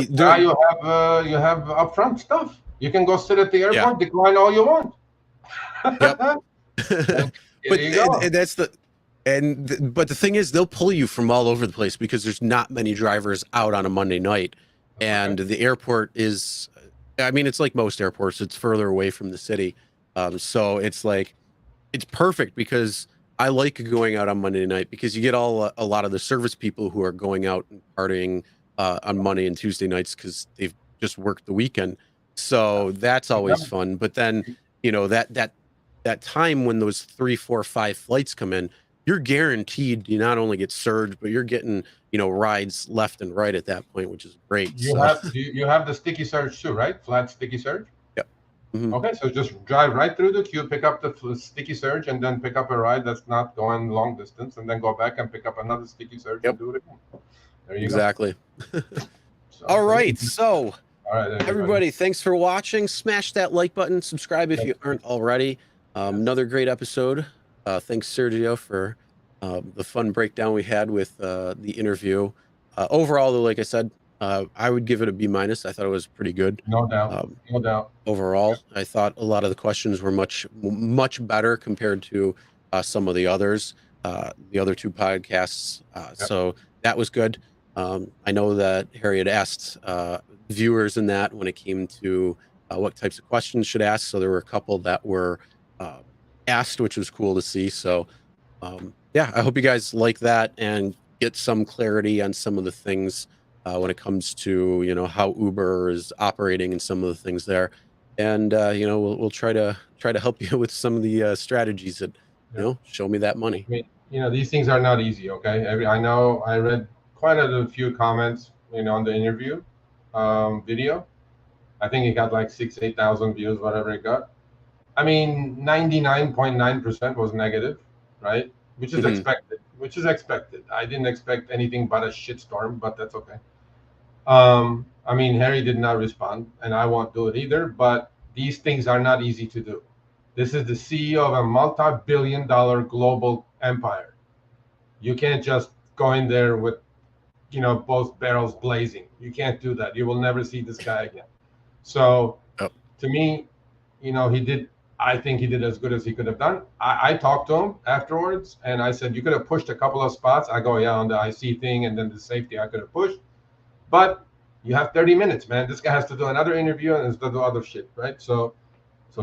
upfront stuff. You can go sit at the airport, decline all you want. Yep. But that's the. But the thing is, they'll pull you from all over the place because there's not many drivers out on a Monday night, and the airport is, I mean, it's like most airports. It's further away from the city, so it's perfect because I like going out on Monday night because you get a lot of the service people who are going out and partying on Monday and Tuesday nights because they've just worked the weekend. So that's always fun. But then that time when those 3, 4, 5 flights come in, you're guaranteed you not only get surge, but you're getting, rides left and right at that point, which is great. You have the sticky surge too, right? Flat sticky surge? Yep. Mm-hmm. Okay, so just drive right through the queue, pick up the sticky surge, and then pick up a ride that's not going long distance, and then go back and pick up another sticky surge and do it again. There you go. All right, so everybody, thanks for watching. Smash that like button, subscribe if you aren't already. Another great episode. Thanks, Sergio, for the fun breakdown we had with the interview. Overall, though, like I said, I would give it a B-. I thought it was pretty good. No doubt. No doubt. Overall, I thought a lot of the questions were much better compared to some of the others, the other 2 podcasts. So that was good. I know that Harry had asked viewers in that when it came to what types of questions should ask. So there were a couple that were asked, which was cool to see. So I hope you guys like that and get some clarity on some of the things when it comes to how Uber is operating and some of the things there. And we'll try to help you with some of the strategies that show me that money. I mean, these things are not easy. Okay, I know I read quite a few comments on the interview video. I think it got like 6,000-8,000 views, whatever it got. I mean, 99.9% was negative, right? Which is expected. I didn't expect anything but a shitstorm, but that's okay. I mean, Harry did not respond, and I won't do it either, but these things are not easy to do. This is the CEO of a multi-billion-dollar global empire. You can't just go in there with, both barrels blazing. You can't do that. You will never see this guy again. So Yep. to me, I think he did as good as he could have done. I talked to him afterwards, and I said, you could have pushed a couple of spots. I go, yeah, on the IC thing, and then the safety I could have pushed. But you have 30 minutes, man. This guy has to do another interview and has to do other shit, right? So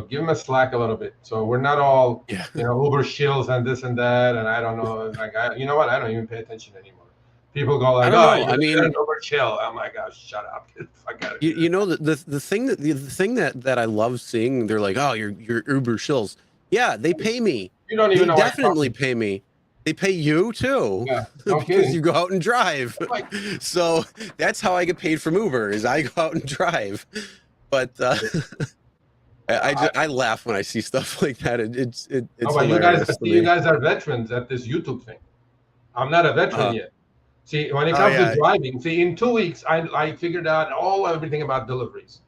give him a slack a little bit. So we're not all, Uber shills and this and that, and I don't know. Like, you know what? I don't even pay attention anymore. People go like, you're an Uber chill. I'm like, oh, shut up. Fuck out of here. The thing that I love seeing, they're like, oh, you're Uber shills. Yeah, they pay me. You don't even know. They definitely pay me. They pay you too, because you go out and drive. So that's how I get paid from Uber, is I go out and drive. But I laugh when I see stuff like that. It's you guys are veterans at this YouTube thing. I'm not a veteran yet. See, when it comes to driving, in 2 weeks, I figured out everything about deliveries.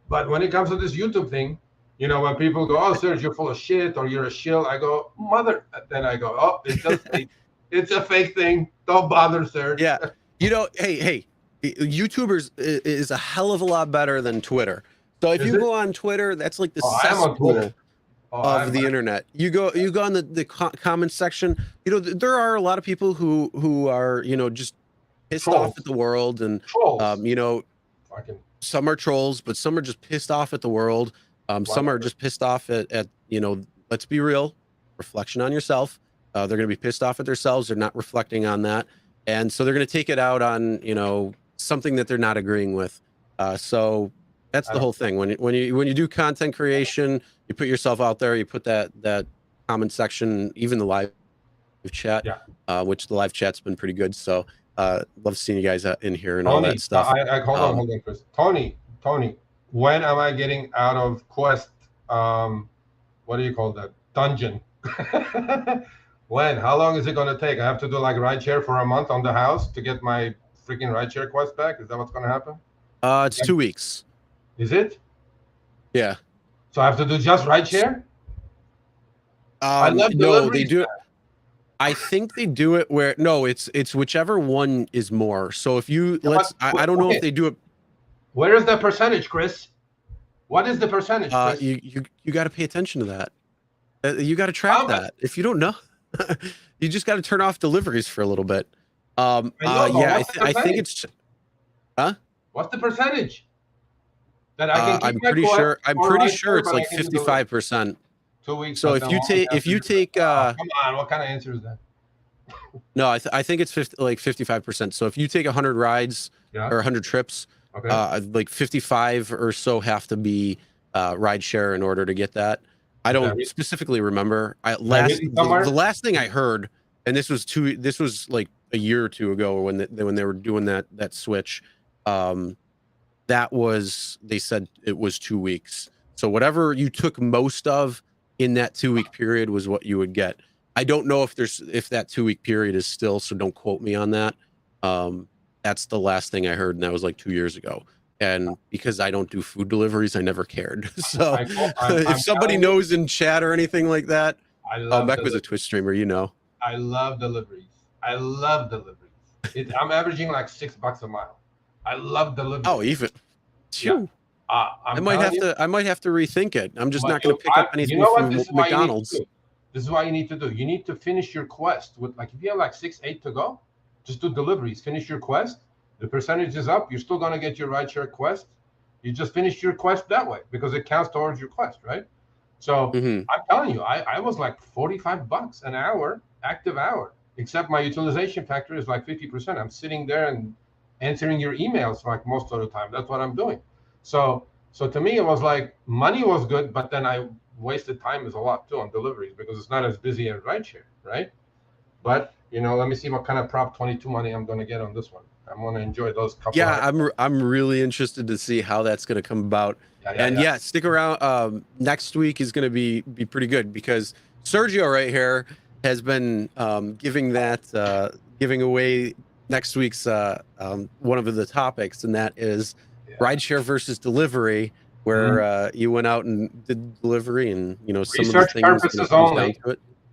But when it comes to this YouTube thing, when people go, oh, Serge, you're full of shit, or you're a shill, I go, mother. Then I go, oh, it's just fake. It's a fake thing. Don't bother, Serge. Yeah. Hey, YouTubers is a hell of a lot better than Twitter. So if you go on Twitter, that's like the cesspool of the internet. You go on the comment section. There are a lot of people who are just pissed off at the world, and some are trolls, but some are just pissed off at the world. Some are just pissed off at let's be real, reflection on yourself. They're going to be pissed off at themselves. They're not reflecting on that, and so they're going to take it out on something that they're not agreeing with. So that's the whole thing. When you do content creation, you put yourself out there. You put that comment section, even the live chat, which the live chat's been pretty good. So love seeing you guys in here and all that stuff. Hold on, Chris. Tony, when am I getting out of Quest? What do you call that? Dungeon. When? How long is it going to take? I have to do like rideshare for a month on the house to get my freaking rideshare quest back? Is that what's going to happen? It's 2 weeks. Is it? Yeah. So I have to do just rideshare? I love no, they do it. I think they do it where it's whichever one is more. So if you I don't know if they do it. Where is the percentage, Chris? What is the percentage, Chris? You got to pay attention to that. You got to track that. If you don't know, you just got to turn off deliveries for a little bit. I think it's. What's the percentage? That I can I'm pretty sure it's like 55%. 2 weeks. So if you take come on, what kind of answer is that? No, I think it's 55%. So if you take 100 rides or 100 trips, like 55 or so have to be rideshare in order to get that. I don't specifically remember. The last thing I heard, and this was like a year or two ago when they were doing that switch. They said it was 2 weeks. So whatever you took most of in that 2 week period was what you would get. I don't know if that 2 week period is still, so don't quote me on that. That's the last thing I heard, and that was like 2 years ago. And because I don't do food deliveries, I never cared. So if somebody knows in chat or anything like that, Beck was a Twitch streamer, I love deliveries. I'm averaging like $6 a mile. I love deliveries. Oh, even. Yeah. I might have to rethink it. I'm just not going to pick up anything from McDonald's. This is what you need to do. You need to finish your quest with if you have like 6-8 to go, just do deliveries. Finish your quest. The percentage is up. You're still going to get your rideshare quest. You just finish your quest that way because it counts towards your quest, right? So I'm telling you, I was like $45 an hour, active hour, except my utilization factor is like 50%. I'm sitting there and answering your emails like most of the time. That's what I'm doing. So to me, it was like money was good, but then I wasted time is a lot too on deliveries because it's not as busy as rideshare, right? But let me see what kind of Prop 22 money I'm going to get on this one. I'm going to enjoy those couple. Yeah, I'm really interested to see how that's going to come about. Stick around. Next week is going to be pretty good because Sergio right here has been giving away next week's one of the topics, and that is rideshare versus delivery, where you went out and did delivery, and some research of the things purposes only.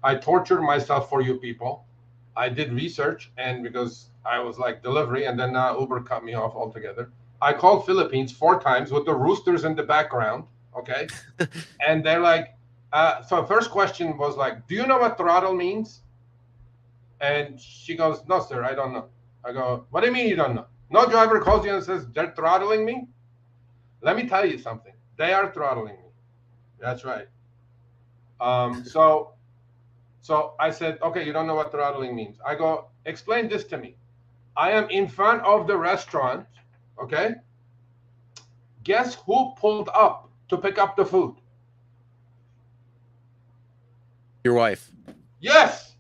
I tortured myself for you people. I did research, and because I was like delivery, and then now Uber cut me off altogether. I called Philippines 4 times with the roosters in the background. Okay. And they're like, so first question was like, do you know what throttle means? And she goes, no, sir, I don't know. I go, what do you mean you don't know? No driver calls you and says, they're throttling me? Let me tell you something. They are throttling me. That's right. So I said, okay, you don't know what throttling means. I go, explain this to me. I am in front of the restaurant, okay? Guess who pulled up to pick up the food? Your wife. Yes.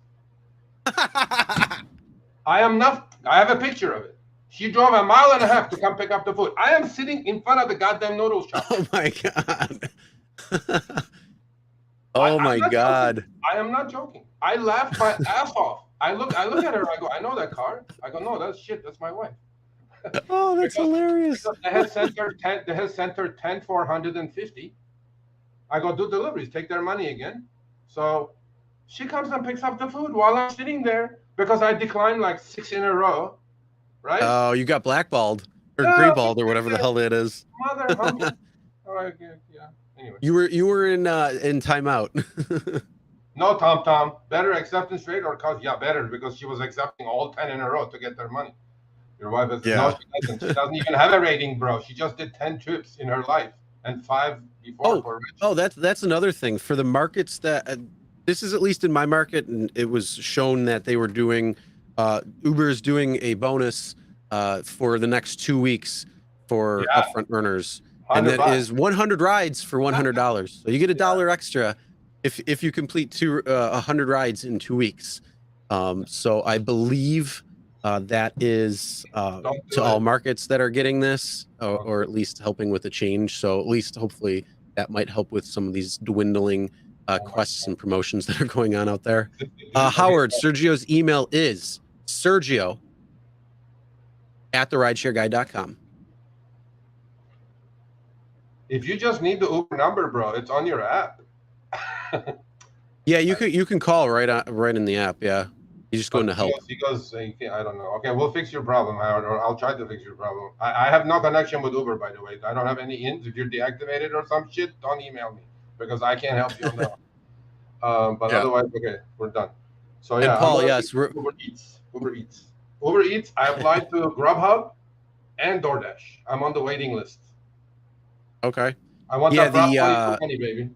I have a picture of it. She drove 1.5 miles to come pick up the food. I am sitting in front of the goddamn noodle shop. Oh my God. Oh my God. Joking. I am not joking. I laughed my ass off. I look at her. I go, I know that car. I go, no, that's shit. That's my wife. Oh, that's hilarious. They had sent her 10 for 150. I go, do deliveries, take their money again. So she comes and picks up the food while I'm sitting there because I declined like 6 in a row, right? Oh, you got blackballed or greyballed or whatever the hell it is. Mother humble. Yeah. Anyway. You were in timeout. No, Tom. Better acceptance rate or cause? Yeah, better because she was accepting all 10 in a row to get their money. Your wife is no, she doesn't. She doesn't even have a rating, bro. She just did 10 trips in her life and 5 before. That's another thing for the markets that this is at least in my market, and it was shown that they were doing. Uber is doing a bonus for the next 2 weeks for upfront earners, and that is 100 rides for $100. So you get $1 extra if you complete 100 rides in 2 weeks. So I believe. That is to all markets that are getting this, or at least helping with the change. So at least hopefully that might help with some of these dwindling quests and promotions that are going on out there. Howard, Sergio's email is sergio@therideshareguy.com. If you just need the Uber number, bro, it's on your app. Yeah, you can call right in the app. Yeah. You just go into help. He goes, I don't know. Okay, we'll fix your problem, Howard, or I'll try to fix your problem. I have no connection with Uber, by the way. I don't have any ins. If you're deactivated or some shit, don't email me because I can't help you on that. Otherwise, okay, we're done. So yeah, and Paul, Uber Eats. I applied to Grubhub and DoorDash. I'm on the waiting list. Okay. I want that money, baby.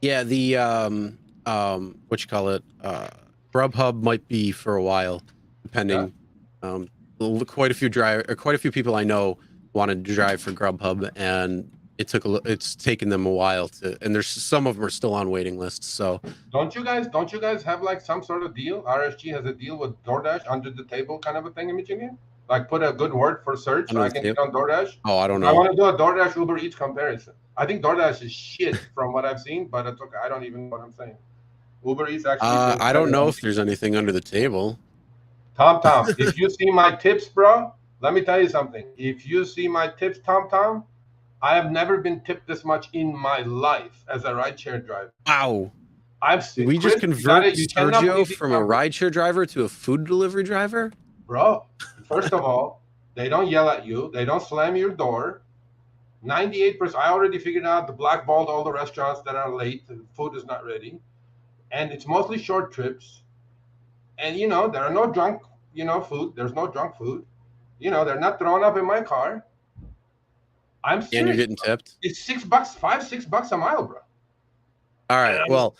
Yeah, the what you call it? Grubhub might be for a while, depending. Quite a few people I know wanted to drive for Grubhub, and it's taken them a while to. And there's some of them are still on waiting lists. So don't you guys have like some sort of deal? RSG has a deal with DoorDash under the table kind of a thing in Michigan. Like put a good word for search so I can get on DoorDash. Oh, I don't know. I want to do a DoorDash Uber Eats comparison. I think DoorDash is shit from what I've seen, but it's okay. I don't even know what I'm saying. Uber Eats actually. I don't know if there's anything under the table. Tom, if you see my tips, bro, let me tell you something. If you see my tips, Tom, I have never been tipped this much in my life as a rideshare driver. Wow. We just converted Sergio from a rideshare driver to a food delivery driver? Bro, first of all, they don't yell at you. They don't slam your door. 98%. I already figured out the blackballed all the restaurants that are late. The food is not ready. And it's mostly short trips. And, there are no drunk, food. There's no drunk food. They're not throwing up in my car. I'm serious. And you're getting tipped? It's $6 a mile, bro. All right. Well,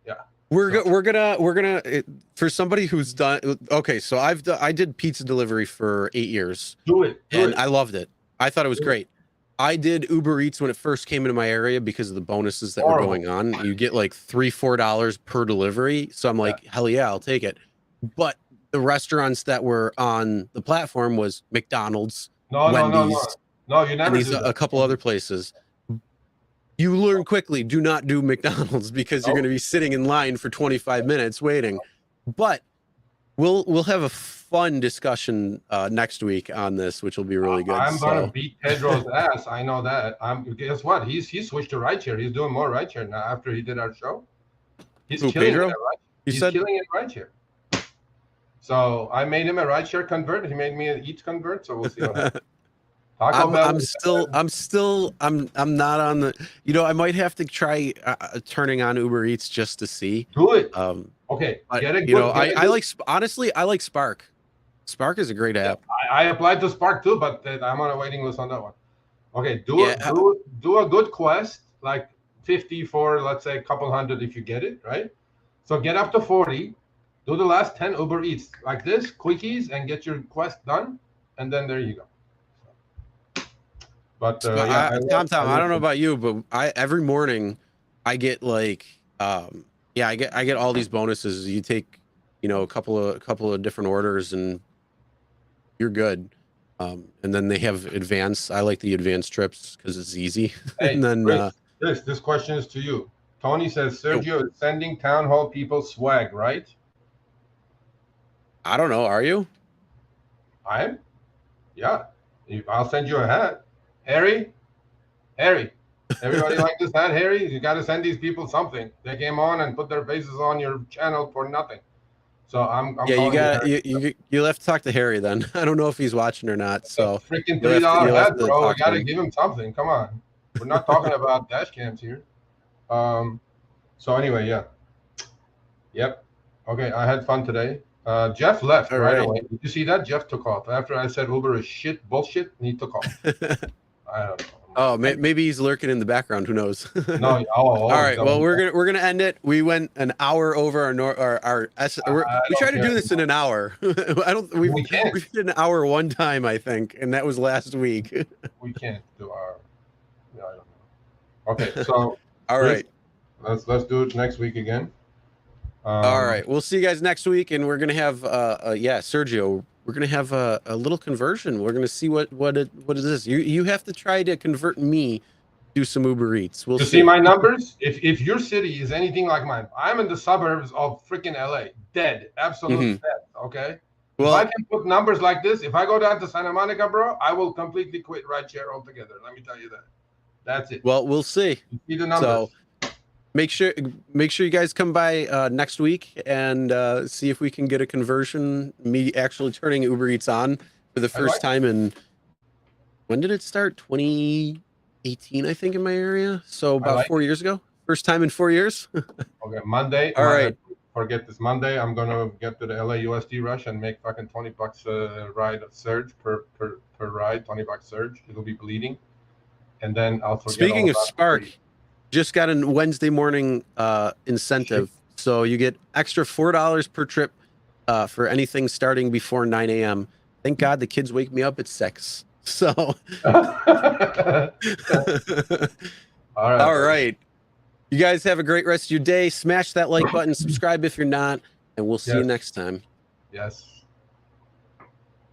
yeah. We're gonna for somebody who's done. Okay. So I did pizza delivery for 8 years. Do it. I loved it. I thought it was great. I did Uber Eats when it first came into my area because of the bonuses that were going on. You get like $3-4 per delivery. So I'm like, hell yeah, I'll take it. But the restaurants that were on the platform was McDonald's, Wendy's, no, you never. And a couple other places. You learn quickly, do not do McDonald's because you're going to be sitting in line for 25 minutes waiting. But we'll have a fun discussion next week on this, which will be really good. I'm gonna beat Pedro's ass. I know that. Guess what? He switched to rideshare. He's doing more rideshare now after he did our show. He's killing Pedro? it. He's killing it rideshare. So I made him a rideshare convert. He made me an Eats convert. So we'll see what happens. Taco Bell. I'm not on the. I might have to try turning on Uber Eats just to see. Do it. Okay. Get a good. I like honestly. I like Spark. Spark is a great app. I applied to Spark too, but I'm on a waiting list on that one. Okay, do a good quest, like 50 for, let's say, a couple hundred if you get it, right? So get up to 40, do the last 10 Uber Eats like this, quickies, and get your quest done, and then there you go. But Tom, I don't know about you, but every morning I get like, I get all these bonuses. You take, a couple of different orders and you're good. And then they have advanced. I like the advanced trips because it's easy. Hey, and then Chris, this question is to you. Tony says Sergio is sending town hall people swag, right? I don't know. Are you? I'm. Yeah. I'll send you a hat. Harry. Everybody like this hat, Harry? You got to send these people something. They came on and put their faces on your channel for nothing. So I'm you'll have to talk to Harry then. I don't know if he's watching or not. So freaking $3 hat, bro. I gotta give him something. Come on. We're not talking about dash cams here. So anyway, yeah. Yep. Okay, I had fun today. Jeff left right away. Did you see that? Jeff took off after I said Uber is bullshit, and he took off. I don't know. Oh, maybe he's lurking in the background. Who knows? No. All right. Well, we're gonna end it. We went an hour over our. We tried to do this in an hour. We did an hour one time, I think, and that was last week. We can't do our. Yeah, I don't know. Okay, so all right. Let's do it next week again. All right. We'll see you guys next week, and we're gonna have Sergio. We're gonna have a little conversion. We're gonna see what it is. You have to try to convert me, do some Uber Eats. We'll see my numbers. If your city is anything like mine, I'm in the suburbs of freaking LA, dead, absolutely dead. Okay. Well, if I can put numbers like this, if I go down to Santa Monica, bro, I will completely quit RideShare altogether. Let me tell you that. That's it. Well, we'll see. You see the numbers. So make sure you guys come by next week and see if we can get a conversion. Me actually turning Uber Eats on for the first time in, when did it start? 2018, I think, in my area. So about 4 years ago. First time in 4 years. Okay, Monday. All right. Forget this Monday. I'm gonna get to the LAUSD rush and make fucking $20 ride surge per ride. $20 surge. It'll be bleeding, and then I'll forget. Speaking of Spark. Just got a Wednesday morning incentive. So you get extra $4 per trip for anything starting before 9 a.m. Thank God the kids wake me up at 6. So all right. You guys have a great rest of your day. Smash that like button, subscribe if you're not, and we'll see you next time. Yes.